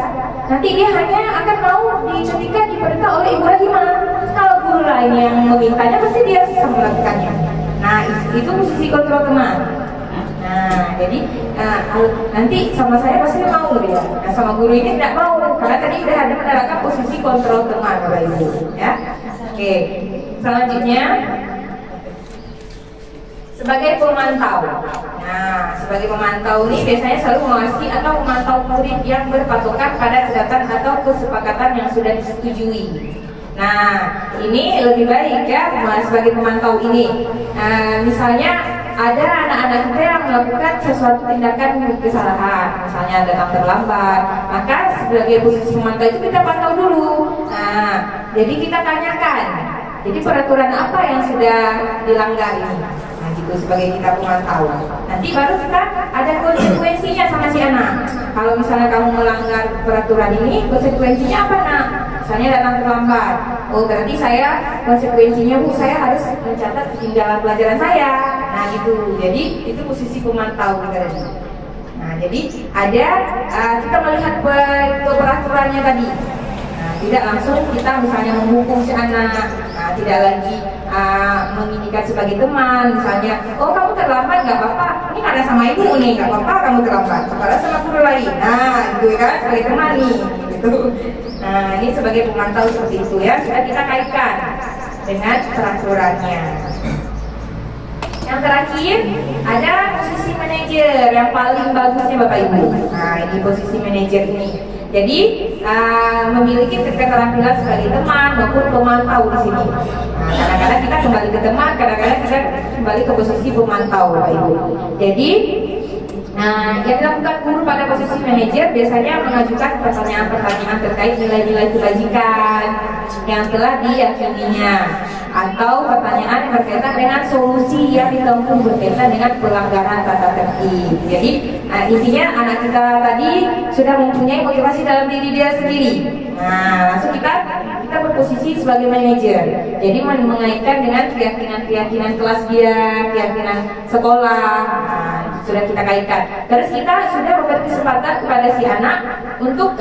nanti dia hanya akan mau ketika diperintah oleh Ibu Rahimah. Kalau guru lain yang memintanya, pasti dia bisa melakukannya. Nah, itu posisi kontrol teman. Nah, jadi nanti sama saya pasti mau dia. Nah, sama guru ini tidak mau, karena tadi sudah ada menerapkan posisi kontrol teman, Bapak Ibu. Ya, oke. Selanjutnya, sebagai pemantau. Nah, sebagai pemantau ini biasanya selalu mengawasi atau memantau murid yang berpatokan pada catatan atau kesepakatan yang sudah disetujui. Nah, ini lebih baik ya sebagai pemantau ini. Misalnya ada anak-anak kita yang melakukan sesuatu tindakan kesalahan, misalnya datang terlambat, maka sebagai posisi pemantau itu kita pantau dulu. Nah, jadi kita tanyakan, jadi peraturan apa yang sudah dilanggar ini? Nah, gitu sebagai kita pemantau. Nanti baru kita ada konsekuensinya sama si anak. Kalau misalnya kamu melanggar peraturan ini, konsekuensinya apa nak? Misalnya datang terlambat, oh berarti saya konsekuensinya Bu, saya harus mencatat ketinggalan pelajaran saya. Nah gitu, jadi itu posisi pemantau kita tadi. Nah jadi ada kita melihat peraturannya tadi. Nah, tidak langsung kita misalnya menghukum si anak, tidak lagi menginginkan sebagai teman. Misalnya, oh kamu terlambat nggak apa-apa, ini ada sama ibu nih, nggak apa-apa kamu terlambat, sekarang sama guru lain. Nah gitu kan sebagai teman nih. Gitu. Nah, ini sebagai pemantau seperti itu ya, sudah kita kaitkan dengan peraturannya. Yang terakhir, ada posisi manajer yang paling bagusnya Bapak Ibu. Nah, ini posisi manajer ini. Jadi, memiliki keterampilan sebagai teman maupun pemantau di sini. Nah, kadang-kadang kita kembali ke teman, kadang-kadang kita kembali ke posisi pemantau Bapak Ibu. Jadi, yang dilakukan guru pada posisi manajer biasanya mengajukan pertanyaan-pertanyaan terkait nilai-nilai kebajikan yang telah diyakininya. atau pertanyaan yang berkaitan dengan solusi yang ditempuh berkaitan dengan pelanggaran tata tertib. Jadi intinya anak kita tadi sudah mempunyai motivasi dalam diri dia sendiri. Nah, langsung kita berposisi sebagai manajer. Jadi mengaitkan dengan keyakinan kelas dia, keyakinan sekolah. Nah, sudah kita kaitkan. Terus kita sudah memberi kesempatan kepada si anak untuk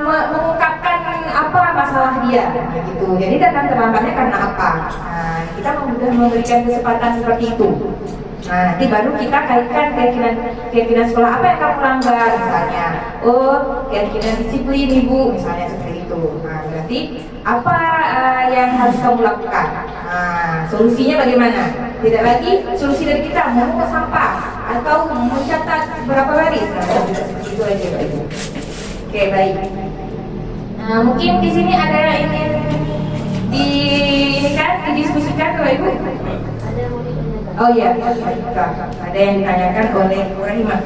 mengungkapkan apa masalah dia, gitu. Jadi datang terlambatnya karena apa? Nah, kita sudah memberikan kesempatan seperti itu. Nah, nanti baru kita kaitkan keyakinan sekolah apa yang kamu langgar, misalnya. Oh, keyakinan disiplin ibu, misalnya seperti itu. Nah, berarti apa yang harus kamu lakukan? Nah, solusinya bagaimana? Tidak lagi solusi dari kita mengumpul sampah atau mencatat berapa baris. Nah, seperti itu aja, Pak Ibu. Oke, baik. Nah, mungkin di sini ada yang ingin didiskusikan, Bapak Ibu? Ada yang mau ditanyakan? Oh iya, ada yang ditanyakan oleh Bu Rahimah.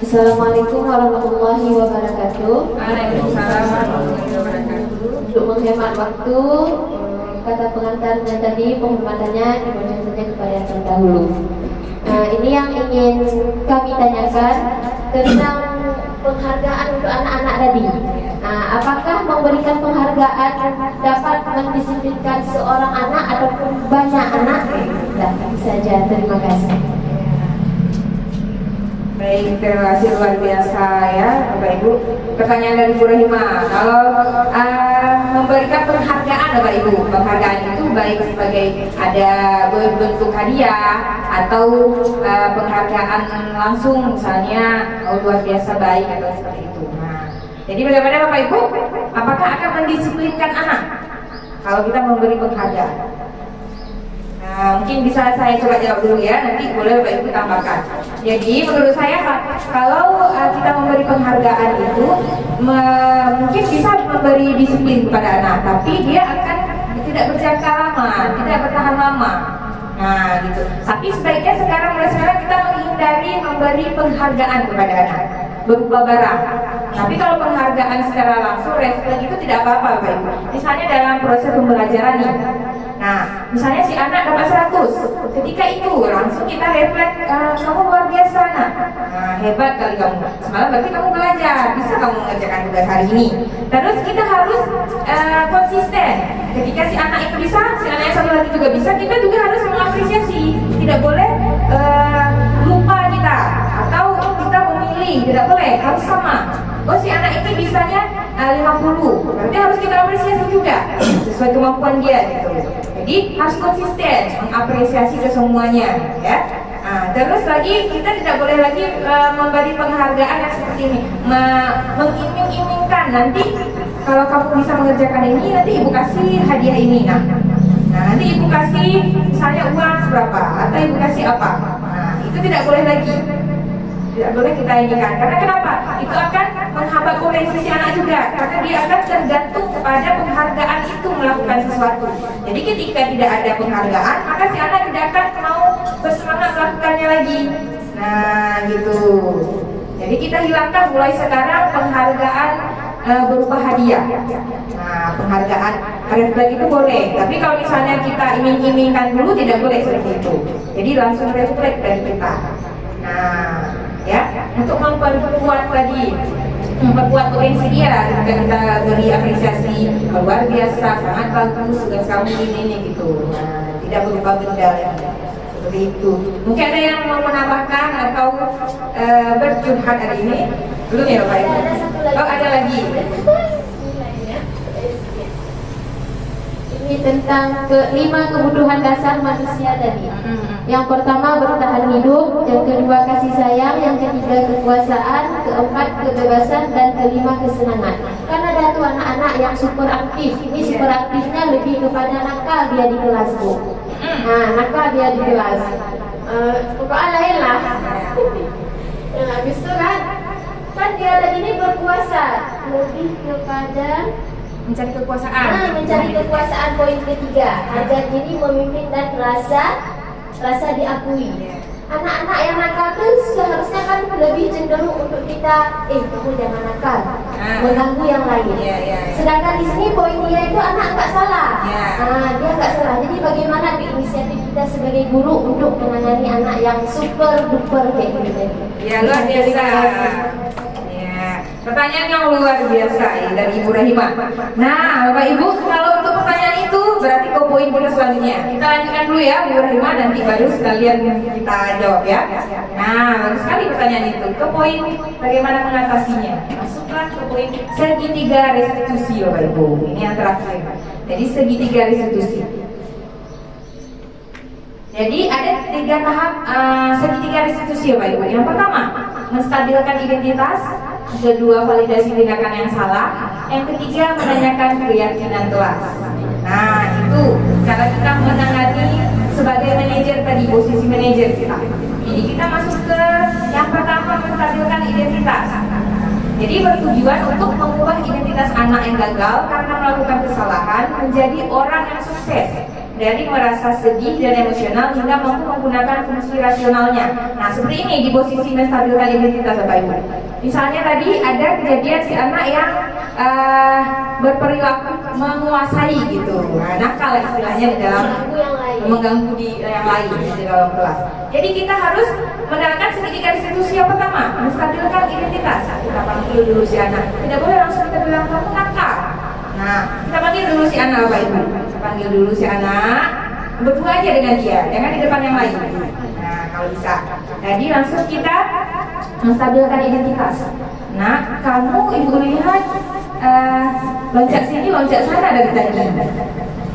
Assalamualaikum warahmatullahi wabarakatuh. Waalaikumsalam warahmatullahi wabarakatuh. Untuk menghemat waktu, kata pengantarnya tadi penghormatannya diberikan saja kepada yang terdahulu. Ini yang ingin kami tanyakan tentang penghargaan untuk anak-anak tadi. Apakah memberikan penghargaan dapat mendisiplinkan seorang anak ataupun banyak anak? Nah, itu saja. Terima kasih. Baik, terima kasih luar biasa ya Bapak Ibu. Pertanyaan dari Bu Rahimah, kalau memberikan penghargaan Bapak Ibu, penghargaan itu baik sebagai ada bentuk hadiah atau penghargaan langsung, misalnya luar biasa baik atau seperti itu. Nah, jadi bagaimana Bapak Ibu, apakah akan mendisiplinkan anak kalau kita memberi penghargaan? Nah, mungkin bisa saya coba jawab dulu ya, nanti boleh Bapak Ibu tambahkan. Jadi menurut saya kalau kita memberi penghargaan itu mungkin bisa memberi disiplin kepada anak, tapi dia akan tidak berjangka lama, tidak bertahan lama. Nah gitu. Tapi sebaiknya mulai sekarang kita menghindari memberi penghargaan kepada anak berupa barang. Tapi kalau penghargaan secara langsung refleks itu tidak apa-apa Bapak Ibu. Misalnya dalam proses pembelajaran nih. Nah, misalnya si anak dapat 100, ketika itu langsung kita refleks, kamu luar biasa nak. Nah, hebat kali kamu. Semalam berarti kamu belajar, bisa kamu mengerjakan tugas hari ini. Terus kita harus konsisten. Ketika si anak itu bisa, si anak yang satu lagi juga bisa, kita juga harus mengapresiasi. Tidak boleh lupa kita atau kita memilih, tidak boleh, harus sama. Oh si anak ini bisanya 50, berarti harus kita apresiasi juga sesuai kemampuan dia gitu. Jadi harus konsisten mengapresiasi kesemuanya ya. Nah, terus lagi kita tidak boleh lagi memberi penghargaan yang seperti ini, mengiming-imingkan nanti kalau kamu bisa mengerjakan ini nanti ibu kasih hadiah ini nah nanti ibu kasih misalnya uang berapa atau ibu kasih apa. Nah itu tidak boleh lagi. Tidak boleh kita inikan. Karena kenapa? Itu akan menghambat potensi si anak juga. Karena dia akan tergantung kepada penghargaan itu melakukan sesuatu. Jadi ketika tidak ada penghargaan, maka si anak tidak akan mau bersemangat melakukannya lagi. Nah, gitu. Jadi kita hilangkan mulai sekarang penghargaan berupa hadiah. Nah, penghargaan refleks itu boleh. Tapi kalau misalnya kita iming-imingkan dulu, tidak boleh seperti itu. Jadi langsung refleks dari kita. Nah, ya, untuk memperkuat tadi, memperkuat potensi dia, kita beri apresiasi luar biasa, sangat bagus, tugas kamu ini gitu. Nah, tidak berupa benda ya, seperti itu. Mungkin ada yang mau menambahkan atau bercurhat hari ini? Belum ya Bapak Ibu? Oh ada lagi. Ini tentang 5 kebutuhan dasar manusia tadi. Yang pertama bertahan hidup, yang kedua kasih sayang, yang ketiga kekuasaan, keempat kebebasan, dan kelima kesenangan. Kan ada tuh anak-anak yang super aktif. Ini super aktifnya lebih kepada nakal dia di kelas Bu. Nah, nakal dia di kelas. Pokoknya lain lah. Yang habis itu kan dia tadi ini berkuasa, lebih kepada Mencari kekuasaan. mencari kekuasaan poin ketiga, harga diri, memimpin dan rasa diakui. anak-anak yang nakal tuh seharusnya kan lebih cenderung untuk kita, kamu jangan nakal, mengganggu yang lain. Sedangkan di sini poin dia itu anak nggak salah, dia nggak salah. Jadi bagaimana inisiatif kita sebagai guru untuk menangani anak yang super duper kayak gitu? Ya, luar biasa. Pertanyaan yang luar biasa ya, dari Ibu Rahima. Nah, Bapak Ibu, kalau untuk pertanyaan itu berarti ke poin kita selanjutnya. Kita lanjutkan dulu ya, Bu Rahima, nanti baru sekalian kita jawab ya. Nah, bagus sekali pertanyaan itu. Ke poin bagaimana mengatasinya. Masuklah ke poin segitiga restitusi, Bapak Ibu. Ini yang terakhir. Jadi segitiga restitusi. Jadi ada 3 tahap segitiga restitusi, Bapak Ibu. Yang pertama, menstabilkan identitas. Kedua, validasi tindakan yang salah. Yang ketiga, menanyakan keyakinan kelas. Nah, itu cara kita menangani sebagai manajer tadi, posisi manajer kita. Jadi kita masuk ke yang pertama, menstabilkan identitas. Jadi bertujuan untuk mengubah identitas anak yang gagal karena melakukan kesalahan menjadi orang yang sukses. Dari merasa sedih dan emosional hingga mampu menggunakan fungsi rasionalnya. Nah, seperti ini di posisi menstabilkan identitas, Bapak Ibu. Misalnya tadi ada kejadian si anak yang berperilaku menguasai gitu, nakal istilahnya di dalam mengganggu di yang lain di dalam kelas. Jadi kita harus menerapkan segitiga restitusi yang pertama, menstabilkan identitas. Kita panggil dulu si anak. Tidak boleh langsung kita bilang kamu nakal. Nah, kita panggil dulu si anak, Bapak Ibu. Kita panggil dulu si anak, berdua aja dengan dia, jangan di depan yang lain. Nah, kalau bisa. Jadi langsung kita menstabilkan identitas. Nah, kamu Ibu lihat loncat sini, loncat sana dari tadi.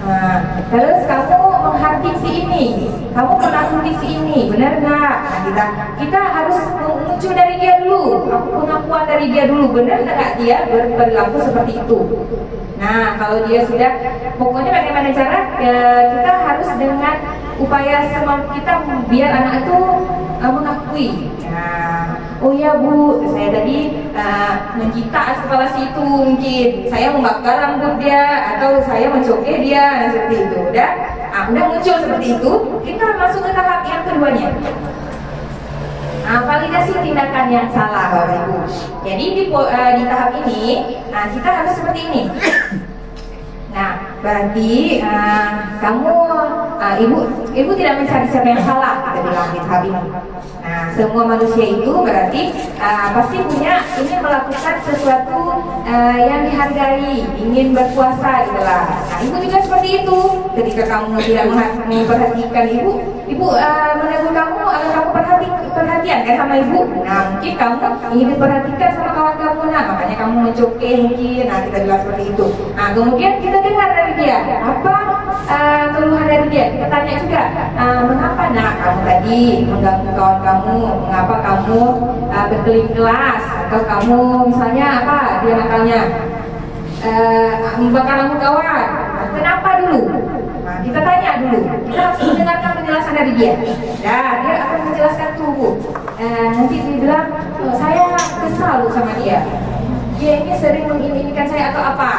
Nah, terus kamu menghardik si ini, kamu menakuti si ini, benar nggak? Nah, kita harus muncul dari dia dulu, pengakuan dari dia dulu, benar nggak dia berperilaku seperti itu? Nah, kalau dia sudah, pokoknya bagaimana cara kita harus dengan upaya semampu kita biar anak itu mengakui. Nah, oh ya Bu, saya tadi mencita kepala si itu mungkin, saya membakar rambut dia atau saya mencokeh dia, nah, seperti itu. Udah muncul seperti itu, kita masuk ke tahap yang keduanya. Validasi tindakan yang salah, Bapak Ibu. Jadi di tahap ini, kita harus seperti ini. Nah, berarti kamu, ibu tidak mencari siapa yang salah, kita bilang di tahap ini. Nah, semua manusia itu berarti pasti ingin melakukan sesuatu yang dihargai, ingin berkuasa, itulah. Nah, ibu juga seperti itu. Ketika kamu tidak memperhatikan ibu menegur kamu agar kamu perhatian kan sama ibu. Nah, mungkin kamu ingin diperhatikan sama kawan kamu, nah makanya kamu mencokeh mungkin. Nah, kita bilang seperti itu. Nah, kemudian kita dengar dari dia apa keluhan dari dia. Kita tanya juga, mengapa nak kamu tadi mengganggu kawan kamu, mengapa kamu berkeliling kelas, atau kamu misalnya apa dia nakalnya membakar rambut kawan. Kenapa dulu? Nah, kita tanya dulu. Kita harus mendengarkan penjelasan dari dia. Nah, dia akan menjelaskan tuh Bu. Nanti dia bilang, saya kesal sama dia. Dia ini sering menginikan saya atau apa?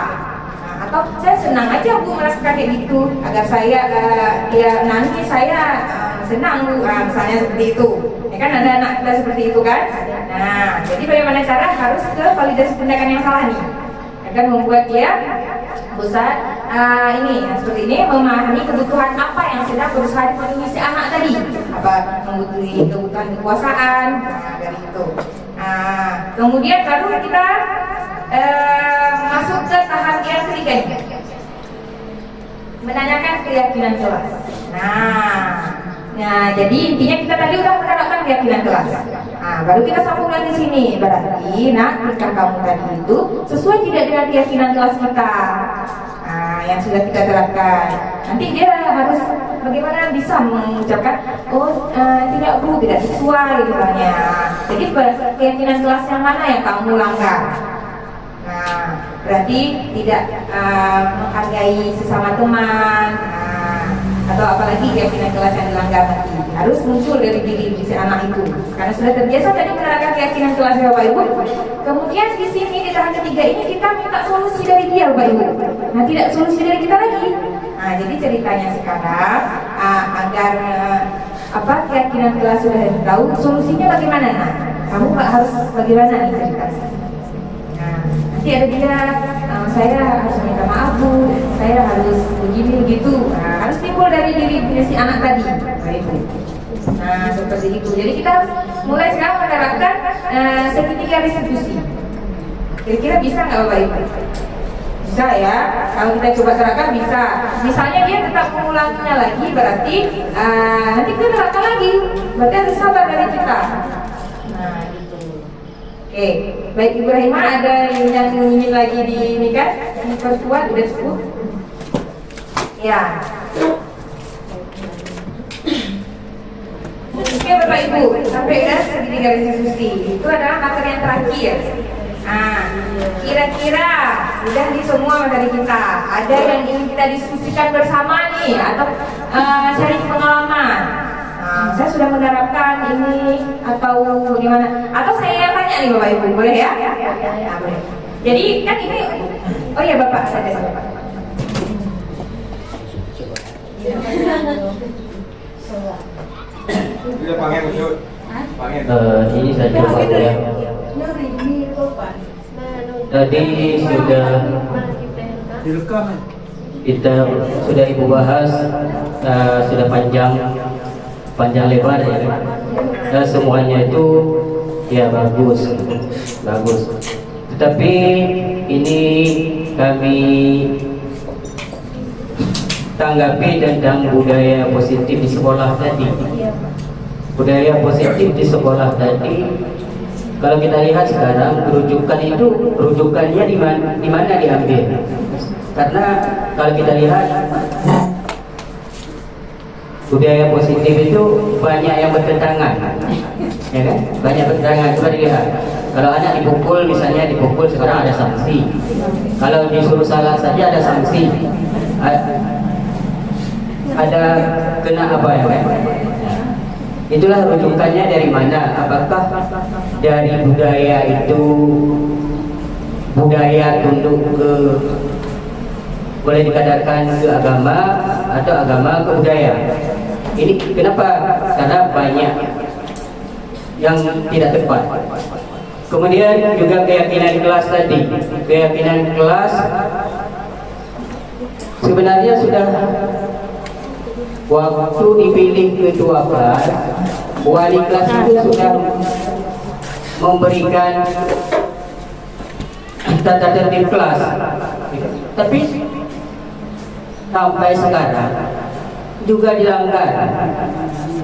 Nah, atau saya senang aja Bu merasakan kayak gitu. Agar saya dia nanti saya senang Bu. Misalnya seperti itu. Ya kan ada anak kita seperti itu kan? Nah, jadi bagaimana cara harus ke validasi tindakan yang salah nih. Akan membuat dia seperti ini, memahami kebutuhan apa yang sedang berusaha dipenuhi si anak tadi, apa membutuhkan kebutuhan kekuasaan, dari itu. Nah, kemudian baru kita masuk ke tahap yang ketiga ini, menanyakan keyakinan kelas. Nah, jadi intinya kita tadi udah menerapkan keyakinan kelas. Nah, baru kita sambung lagi sini. Berarti, ketika kamu tadi itu sesuai tidak dengan keyakinan kelas kita, yang sudah kita terapkan. Nanti dia harus bagaimana bisa mengucapkan, tidak Bu, tidak sesuai misalnya. Jadi keyakinan kelas yang mana yang kamu langgar? Nah, berarti tidak menghargai sesama teman. Atau apalagi keyakinan kelas yang dilanggar nanti harus muncul dari diri si anak itu karena sudah terbiasa tadi menerapkan keyakinan kelas Bapak Ibu. Kemudian di sini di tahap ketiga ini kita minta solusi dari dia Bapak Ibu. Nah, tidak solusi dari kita lagi. Nah, jadi ceritanya sekarang agar apa keyakinan kelas sudah tahu, solusinya bagaimana? Nah, kamu harus bagaimana nih ceritanya? Nah, nanti ada juga saya harus minta maaf Bu, saya harus begini gitu. Nah, harus timbul dari diri si anak tadi. Nah, seperti itu. Jadi kita harus mulai sekarang menerapkan segitiga restitusi. Kira-kira bisa nggak Bapak Ibu? Bisa ya, kalau kita coba terapkan bisa. Misalnya dia tetap mengulanginya lagi, berarti nanti kita terapkan lagi. Berarti harus sabar dari kita. Nah, gitu. Oke, baik Ibu Rahima, ada yang ingin lagi di ini kan? Yang diperkuat udah cukup? Ya. Oke Bapak Ibu, sampai udah segitiga restitusi. Itu adalah materi yang terakhir. Nah, kira-kira udah di semua materi kita. Ada yang ingin kita diskusikan bersama nih, atau sharing pengalaman. Nah, saya sudah menerapkan ini atau gimana? Atau saya yang tanya nih Bapak Ibu, boleh ya? Nah, boleh. Jadi kan ini, oh iya Bapak, saya Bapak. Sudah panggil musuh. Panggil. Ini saya coba ya. Tadi sudah Direkam. kita sudah ibu bahas, sudah panjang lebar ya. Semuanya itu ya bagus. Tetapi ini kami tanggapi tentang budaya positif di sekolah tadi. Budaya positif di sekolah tadi, kalau kita lihat sekarang rujukannya di mana diambil? Karena kalau kita lihat budaya positif itu banyak yang bertentangan, ya kan? Banyak bertentangan. Coba dilihat. Kalau anak dipukul, misalnya dipukul, sekarang ada sanksi. Kalau disuruh salah saja ada sanksi. Ada kena apa ya kan? Itulah rujukannya dari mana? Apakah dari budaya itu budaya tunduk ke, boleh dikatakan ke agama, atau agama ke budaya? Ini kenapa? Karena banyak yang tidak tepat. Kemudian juga keyakinan kelas tadi. Keyakinan kelas sebenarnya sudah waktu dipilih ketua kelas, wali kelas itu sudah memberikan tata tertib kelas, tapi sampai sekarang juga dilanggar,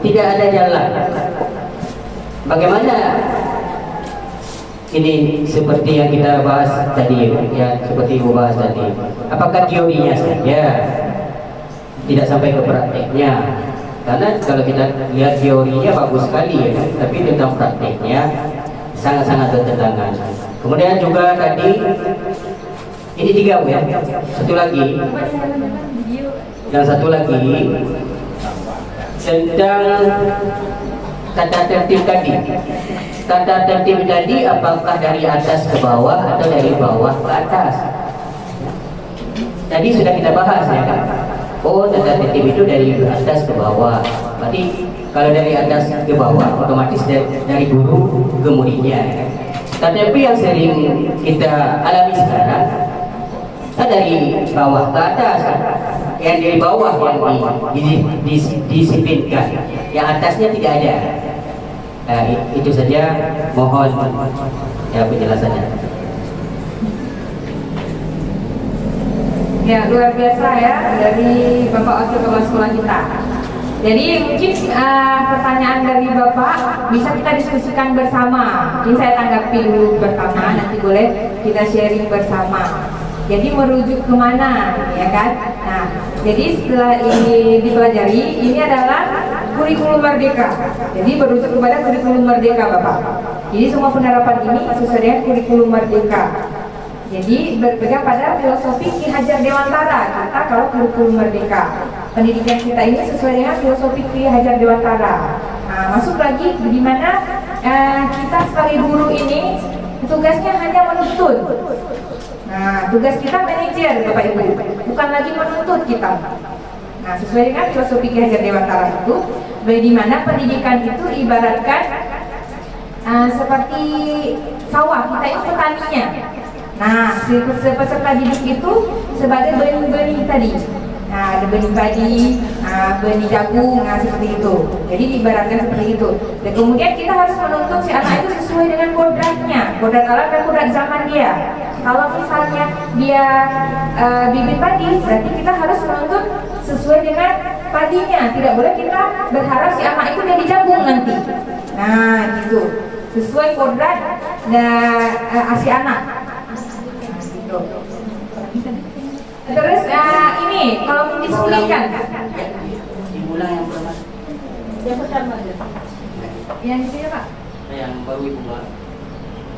tidak ada jalan. Bagaimana ini seperti yang kita bahas tadi, ya seperti Ibu bahas tadi. Apakah teorinya saja, tidak sampai ke prakteknya? Karena kalau kita lihat teorinya bagus sekali ya, tapi tentang prakteknya sangat-sangat bertentangan. Kemudian juga tadi ini 3 ya, satu lagi, yang satu lagi tentang tata tertib tadi. Tata tertib tadi apakah dari atas ke bawah atau dari bawah ke atas? Tadi sudah kita bahas ya kan? Oh, tata tertib itu dari atas ke bawah. Berarti kalau dari atas ke bawah otomatis dari guru ke muridnya ya kan? Tetapi yang sering kita alami sekarang dari bawah ke atas, yang dari bawah yang disiplinkan, yang atasnya tidak ada. Itu saja, mohon ya penjelasannya. Ya, luar biasa ya dari Bapak Wakil Kepala Sekolah kita. Jadi mungkin pertanyaan dari Bapak bisa kita diskusikan bersama. Mungkin saya tanggapi dulu pertama, nanti boleh kita sharing bersama. Jadi merujuk kemana, ya kan? Nah, jadi setelah ini dipelajari, ini adalah kurikulum merdeka. Jadi merujuk kepada kurikulum merdeka, Bapak. Jadi semua penerapan ini sesuai dengan kurikulum merdeka. Jadi berpegang pada filosofi Ki Hajar Dewantara. Kita kalau kurikulum merdeka, pendidikan kita ini sesuai dengan filosofi Ki Hajar Dewantara. Nah, masuk lagi di mana kita sebagai guru ini tugasnya hanya menuntut. Nah, tugas kita manajer, Bapak Ibu, bukan lagi menuntut kita. Nah, sesuai dengan filosofi Ki Hajar Dewantara itu, di mana pendidikan itu ibaratkan seperti sawah, kita itu petaninya. Nah, peserta didik itu sebagai benih-benih tadi. Nah, ada benih padi, benih jagung, seperti itu. Jadi ibaratkan seperti itu. Dan kemudian kita harus menuntut si anak itu sesuai dengan kodratnya, kodrat alam dan kodrat zaman dia. Kalau misalnya dia bibit padi, berarti kita harus menuntut sesuai dengan padinya. Tidak boleh kita berharap si anak itu jadi jagung nanti. Nah, gitu. Sesuai kodrat dan si anak. Gitu. Terus ini kalau mendiskusikan Diulang yang pertama. Yang pertama aja. yang ini Pak. Yang baru Ibu Mbak.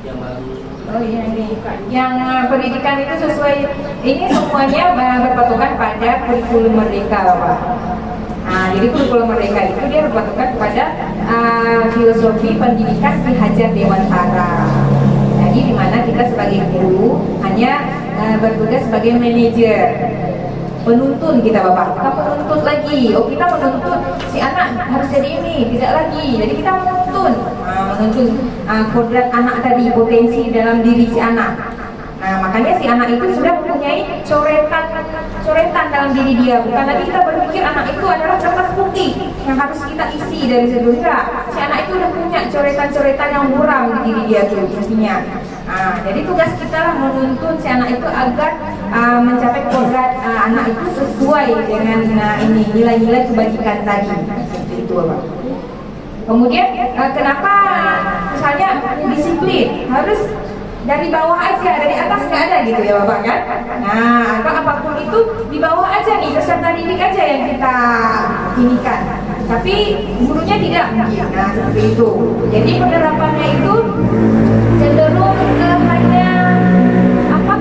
Yang baru. Oh iya ini. Yang pendidikan itu sesuai ini semuanya berpatokan pada kurikulum merdeka Pak. Nah, jadi kurikulum merdeka itu dia berpatokan kepada filosofi pendidikan Ki Hajar Dewantara. Jadi di mana kita sebagai guru hanya bertugas sebagai manajer, penuntun kita Bapak. Kita menuntut lagi. Oh, kita menuntut si anak harus jadi ini, tidak lagi. Jadi kita menuntun, kodrat anak tadi, potensi dalam diri si anak. Nah, makanya si anak itu sudah mempunyai coretan dalam diri dia. Bukan lagi kita berpikir anak itu adalah kertas putih yang harus kita isi dari sebelumnya. Si anak itu sudah punya coretan-coretan yang muram di diri dia tuh intinya. Nah, jadi tugas kita lah menuntun si anak itu agar mencapai kodrat anak itu sesuai dengan ini nilai-nilai kebajikan tadi. Seperti itu Bapak. Kemudian kenapa misalnya disiplin harus dari bawah aja, dari atas nggak ada gitu ya Bapak kan? Nah, atau apapun itu di bawah aja nih, peserta didik aja yang kita inikan. Tapi gurunya tidak mungkin. Nah, seperti itu. Jadi penerapannya itu cenderung ke hanya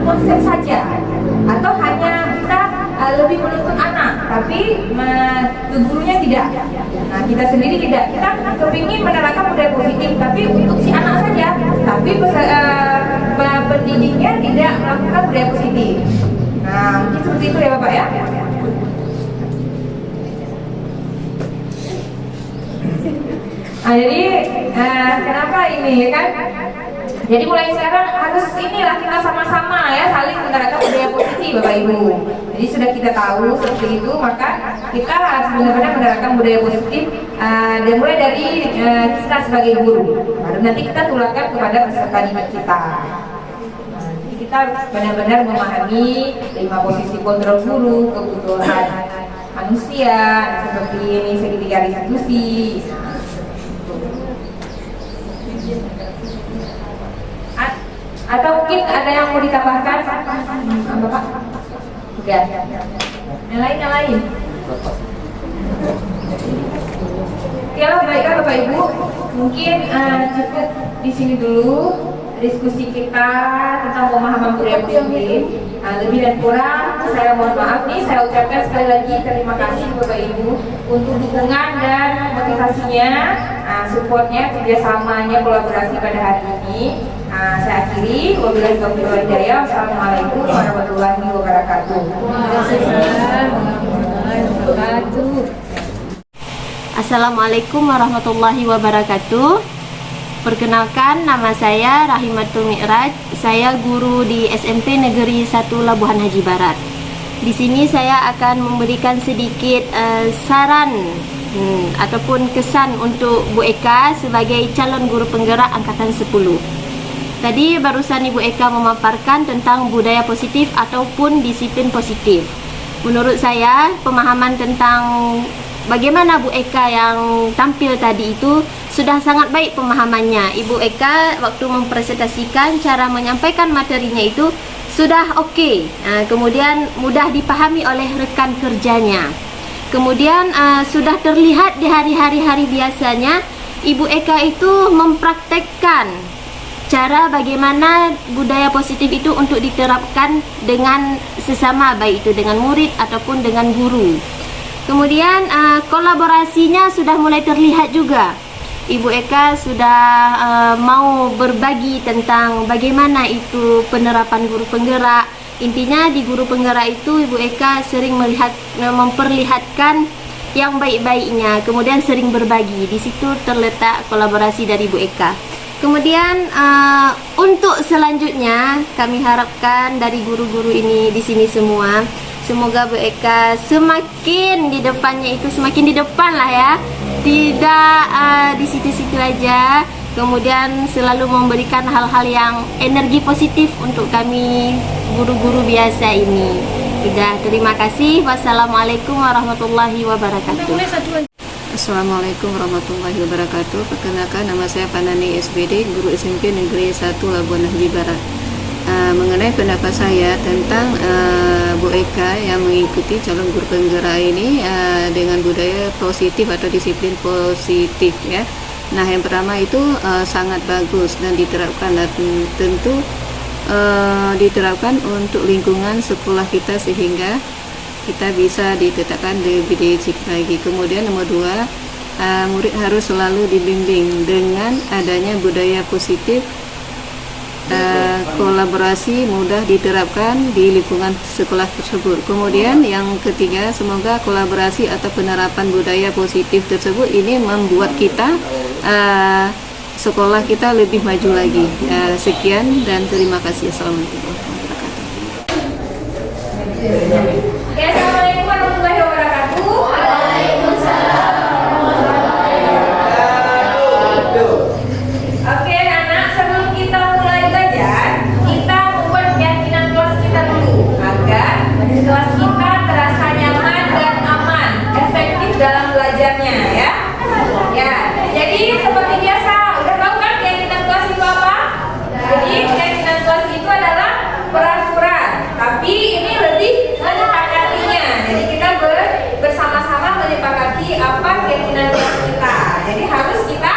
konsep saja, atau hanya kita lebih menuntut anak, tapi ke gurunya tidak. Nah, kita sendiri tidak. Kita kepingin menerapkan budaya positif, tapi untuk si anak saja. Tapi pendidiknya tidak melakukan budaya positif. Nah, mungkin seperti itu ya Bapak ya. Nah, jadi kenapa ini ya kan? Jadi mulai sekarang harus inilah kita sama-sama ya saling menerapkan budaya positif Bapak Ibu. Jadi sudah kita tahu seperti itu, maka kita harus benar-benar menerapkan budaya positif dan mulai dari kita sebagai guru. Baru nanti kita tularkan kepada peserta didik kita. Jadi kita benar-benar memahami 5 posisi kontrol guru, kebutuhan manusia seperti ini segitiga institusi. Atau mungkin ada yang mau ditambahkan, Bapak? Enggak. Yang lain. Oke lah, baiklah Bapak Ibu. Mungkin cukup di sini dulu diskusi kita tentang pemahaman budaya positif. Lebih dan kurang saya mohon maaf nih, saya ucapkan sekali lagi terima kasih Bapak Ibu untuk dukungan dan motivasinya, supportnya, kerjasamanya, kolaborasi pada hari ini. Saya akhiri, wabillahi taufiq wal hidayah. Wassalamualaikum warahmatullahi wabarakatuh. Assalamualaikum warahmatullahi wabarakatuh. Perkenalkan, nama saya Rahimatul Mi'raj. Saya guru di SMP Negeri 1 Labuhan Haji Barat. Di sini saya akan memberikan sedikit saran ataupun kesan untuk Bu Eka sebagai calon guru penggerak angkatan 10. Tadi barusan Ibu Eka memaparkan tentang budaya positif ataupun disiplin positif. Menurut saya, pemahaman tentang bagaimana Bu Eka yang tampil tadi itu sudah sangat baik pemahamannya. Ibu Eka waktu mempresentasikan cara menyampaikan materinya itu sudah oke. Kemudian mudah dipahami oleh rekan kerjanya. Kemudian sudah terlihat di hari-hari biasanya Ibu Eka itu mempraktekkan cara bagaimana budaya positif itu untuk diterapkan dengan sesama, baik itu dengan murid ataupun dengan guru. Kemudian kolaborasinya sudah mulai terlihat juga. Ibu Eka sudah mau berbagi tentang bagaimana itu penerapan guru penggerak. Intinya di guru penggerak itu Ibu Eka sering memperlihatkan yang baik-baiknya, kemudian sering berbagi. Di situ terletak kolaborasi dari Bu Eka. Kemudian untuk selanjutnya kami harapkan dari guru-guru ini di sini semua, semoga Bu Eka semakin di depannya itu semakin di depan lah ya, tidak di situ-situ aja. Kemudian selalu memberikan hal-hal yang energi positif untuk kami guru-guru biasa ini. Sudah, terima kasih. Wassalamualaikum warahmatullahi wabarakatuh. Assalamualaikum warahmatullahi wabarakatuh. Perkenalkan, nama saya Panani SBD, Guru SMP Negeri 1 Labuan Nahdi Barat. Mengenai pendapat saya tentang Bu Eka yang mengikuti calon guru penggerak ini dengan budaya positif atau disiplin positif ya. Nah, yang pertama itu sangat bagus dan diterapkan, dan tentu diterapkan untuk lingkungan sekolah kita sehingga kita bisa ditetapkan lebih disiplin lagi. Kemudian nomor 2, murid harus selalu dibimbing dengan adanya budaya positif, kolaborasi mudah diterapkan di lingkungan sekolah tersebut. Kemudian yang ketiga, semoga kolaborasi atau penerapan budaya positif tersebut ini membuat kita sekolah kita lebih maju lagi. Sekian dan terima kasih. Assalamualaikum warahmatullahi wabarakatuh. Assalamualaikum warahmatullahi wabarakatuh. Waalaikumsalam warahmatullahi wabarakatuh. Oke anak-anak, sebelum kita mulai belajar, kita membuat keyakinan kelas kita dulu agar kelas kita terasa nyaman dan aman, efektif dalam belajarnya ya. Ya, jadi seperti biasa, udah tahu kan keyakinan kelas itu apa? Jadi keyakinan kelas itu adalah peraturan, tapi ini lebih menyepakatinya. Jadi kita bersama-sama menyepakati apa keyakinan kelas kita. Jadi harus kita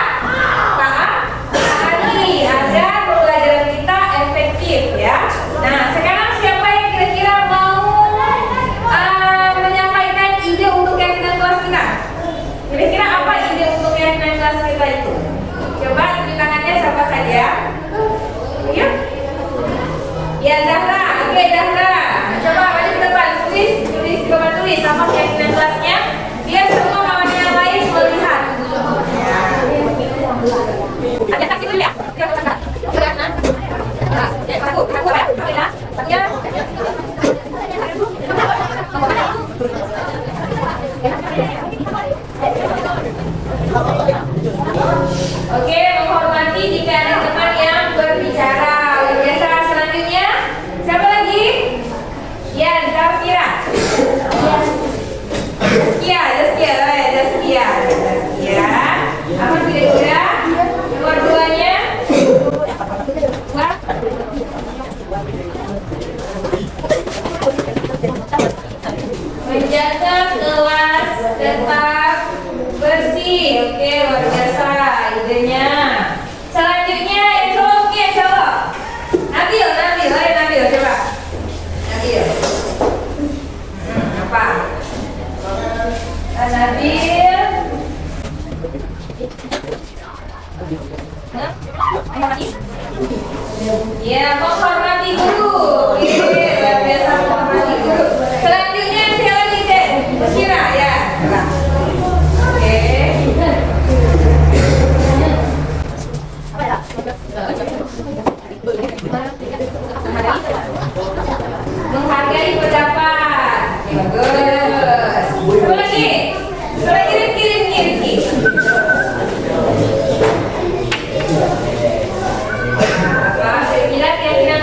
pahami agar pembelajaran kita efektif ya. Nah, sekarang siapa yang kira-kira mau menyampaikan ide untuk keyakinan kelas kita? Kira-kira apa ide untuk keyakinan kelas kita itu? Coba tunjuk tangannya siapa saja. Yuk. Ya Zahra, oke Zahra. Coba maju ke depan, tulis coba tulis apa keyakinan kelasnya. Biar semua kawan yang lain melihat. Ada saksi dulu ya. Oke, menghormati jika ada teman yang berbicara. Biasa selanjutnya siapa lagi? Ya, Zafira. Zaskia. Apa kira-kira nomor 2-nya? Menjaga kelas tetap bersih. Oke, luar biasa idenya. Selanjutnya itu oke, coba. Nabil, coba. Nabil. Apa? Nabil. Ya, menghormati guru. Oke, luar biasa menghormati guru. Selanjutnya siapa lagi, Dek? Kira ya. Oke. Menghargai pendapat. Bagus. Coba lagi. Rifki. Apa? Saya bilang keyakinan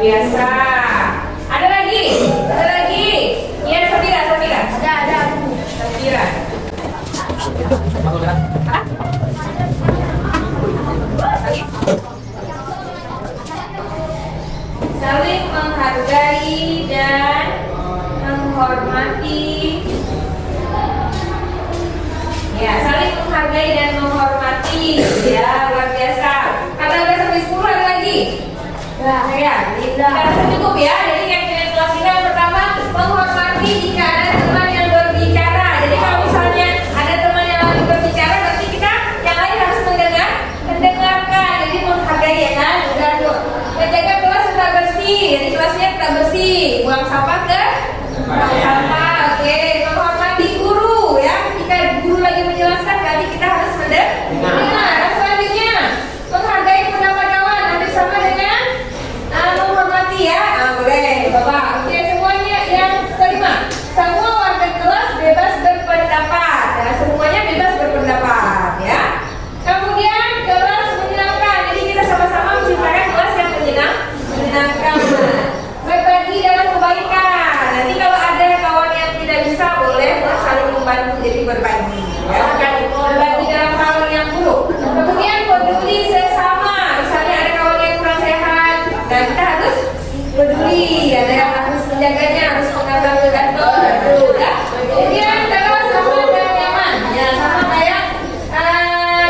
biasa. Ada lagi? Ada lagi? Iya, Safira. Ada. Safira. Saling menghargai dan menghormati. Ya, saling menghargai dan menghormati. Ya, luar biasa. Kata udah sampai 10 ada lagi? Ya, kita cukup ya. Jadi yang kelas kita yang pertama, menghormati jika ada teman yang berbicara. Jadi kalau misalnya ada teman yang lagi berbicara, berarti kita yang lain harus mendengarkan. Jadi menghargai ya kan? Udah tuh. Menjaga kelas tetap bersih. Jadi kelasnya tetap bersih. Buang sampah ke buang sampah. Oke, menghormati guru ya. Ketika guru lagi menjelaskan, berarti kita harus mendengar. Selanjutnya, menghargai pendapat kawan. Hampir sama dengan menghormati ya. Boleh, Bapak. Oke, semuanya yang kelima. Semua warga kelas bebas berpendapat. Ya, semuanya bebas berpendapat ya. Kemudian kelas menyenangkan. Jadi kita sama-sama menciptakan kelas yang menyenangkan. Berbagi dalam kebaikan. Nanti kalau ada kawan yang tidak bisa, boleh saling membantu. Jadi berbagi. Ya, bukan berbagi dalam hal yang buruk. Kemudian peduli sesama. Misalnya ada kawan yang kurang sehat, dan kita harus peduli. Ada yang harus menjaganya, harus mengantar ke kantor. Kemudian kelas aman dan nyaman. Ya, sama kayak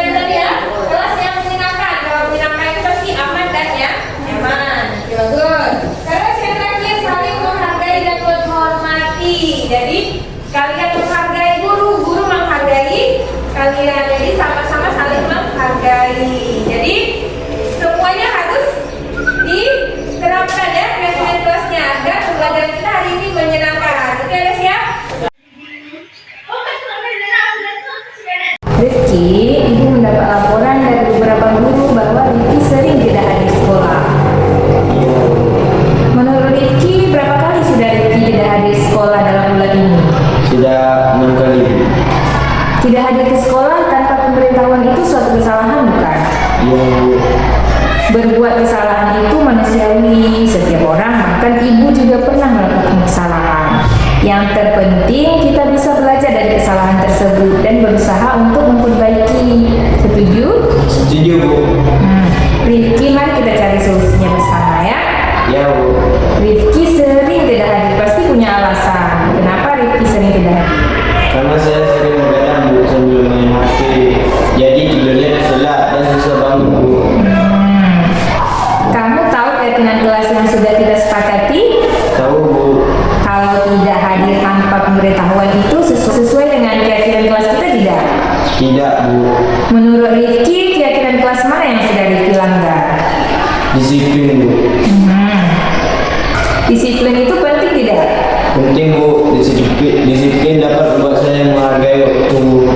yang tadi ya. Kelas yang menyenangkan. Kalau menyenangkan itu pasti aman dan nyaman. Oke, bagus. Terus yang terakhir, saling menghargai dan menghormati. Jadi kalian menghargai guru menghargai kalian. Jadi sama-sama saling menghargai. Jadi semuanya harus diterapkan ya kegiatan kelasnya agar pembelajaran kita hari ini menyenangkan. Oke, ada siap? Rifki, ibu mendapat laporan dari beberapa guru bahwa Rifki sering tidak hadir sekolah. Menurut Rifki, berapa kali sudah Rifki tidak hadir sekolah dalam bulan ini? Sudah 6 kali. Tidak hadir ke sekolah tanpa pemberitahuan itu suatu kesalahan bukan? Iya, Bu. Berbuat kesalahan itu manusiawi, setiap orang, bahkan ibu juga pernah melakukan kesalahan. Yang terpenting kita bisa belajar dari kesalahan tersebut dan berusaha untuk memperbaiki. Setuju? Setuju, Bu. Rifki, mari kita cari solusinya bersama ya. Ya, Bu. Rifki sering tidak hadir, pasti punya alasan. Kenapa Rifki sering tidak hadir? Karena saya sering begadang, Bu, sambil main HP. Jadi tidurnya telat dan susah bangun, Bu. Kamu tahu keyakinan kelas yang sudah kita sepakati? Tahu, Bu. Kalau tidak hadir tanpa pemberitahuan itu sesuai dengan keyakinan kelas kita tidak? Tidak, Bu. Menurut Rifki, keyakinan kelas mana yang sudah Rifki langgar? Disiplin, Bu. Disiplin itu penting tidak? Penting, Bu. Disiplin dapat membuat saya menghargai waktu, Bu.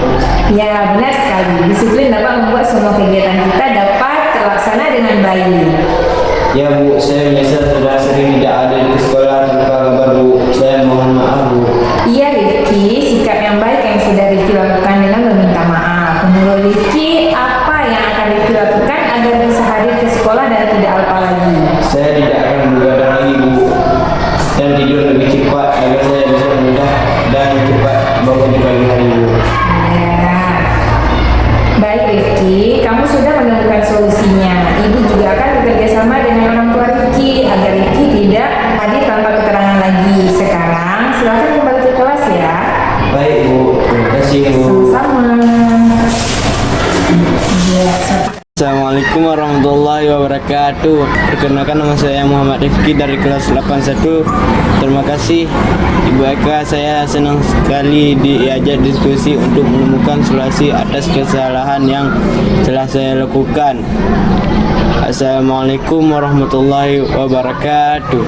Ya, benar sekali. Disiplin dapat membuat semua kegiatan kita dapat terlaksana dengan baik. Ya, Bu, saya menyesal sudah sering tidak ada ke sekolah tanpa kabar, Bu. Saya mohon maaf, Bu. Iya Rifki, sikap yang baik yang sudah Rifki lakukan dengan meminta maaf. Menurut Rifki, apa yang akan Rifki lakukan agar bisa hadir ke sekolah dan tidak lupa lagi? Saya tidak akan begadang lagi, Bu. Dan tidur lebih cepat agar saya bisa mudah dan cepat bangun di pagi hari, Bu. Ya. Baik Rifki, kamu sudah menemukan solusinya. Ibu juga akan bekerja sama dengan orang tua Rifki agar Rifki tidak hadir tanpa keterangan lagi. Sekarang silakan kembali ke kelas ya. Baik, Bu. Terima kasih, Bu. Sama-sama. Ya, Assalamualaikum warahmatullahi wabarakatuh. Perkenalkan, nama saya Muhammad Rifki dari kelas 81. Terima kasih Ibu Eka, saya senang sekali diajak diskusi untuk menemukan solusi atas kesalahan yang telah saya lakukan. Assalamualaikum warahmatullahi wabarakatuh.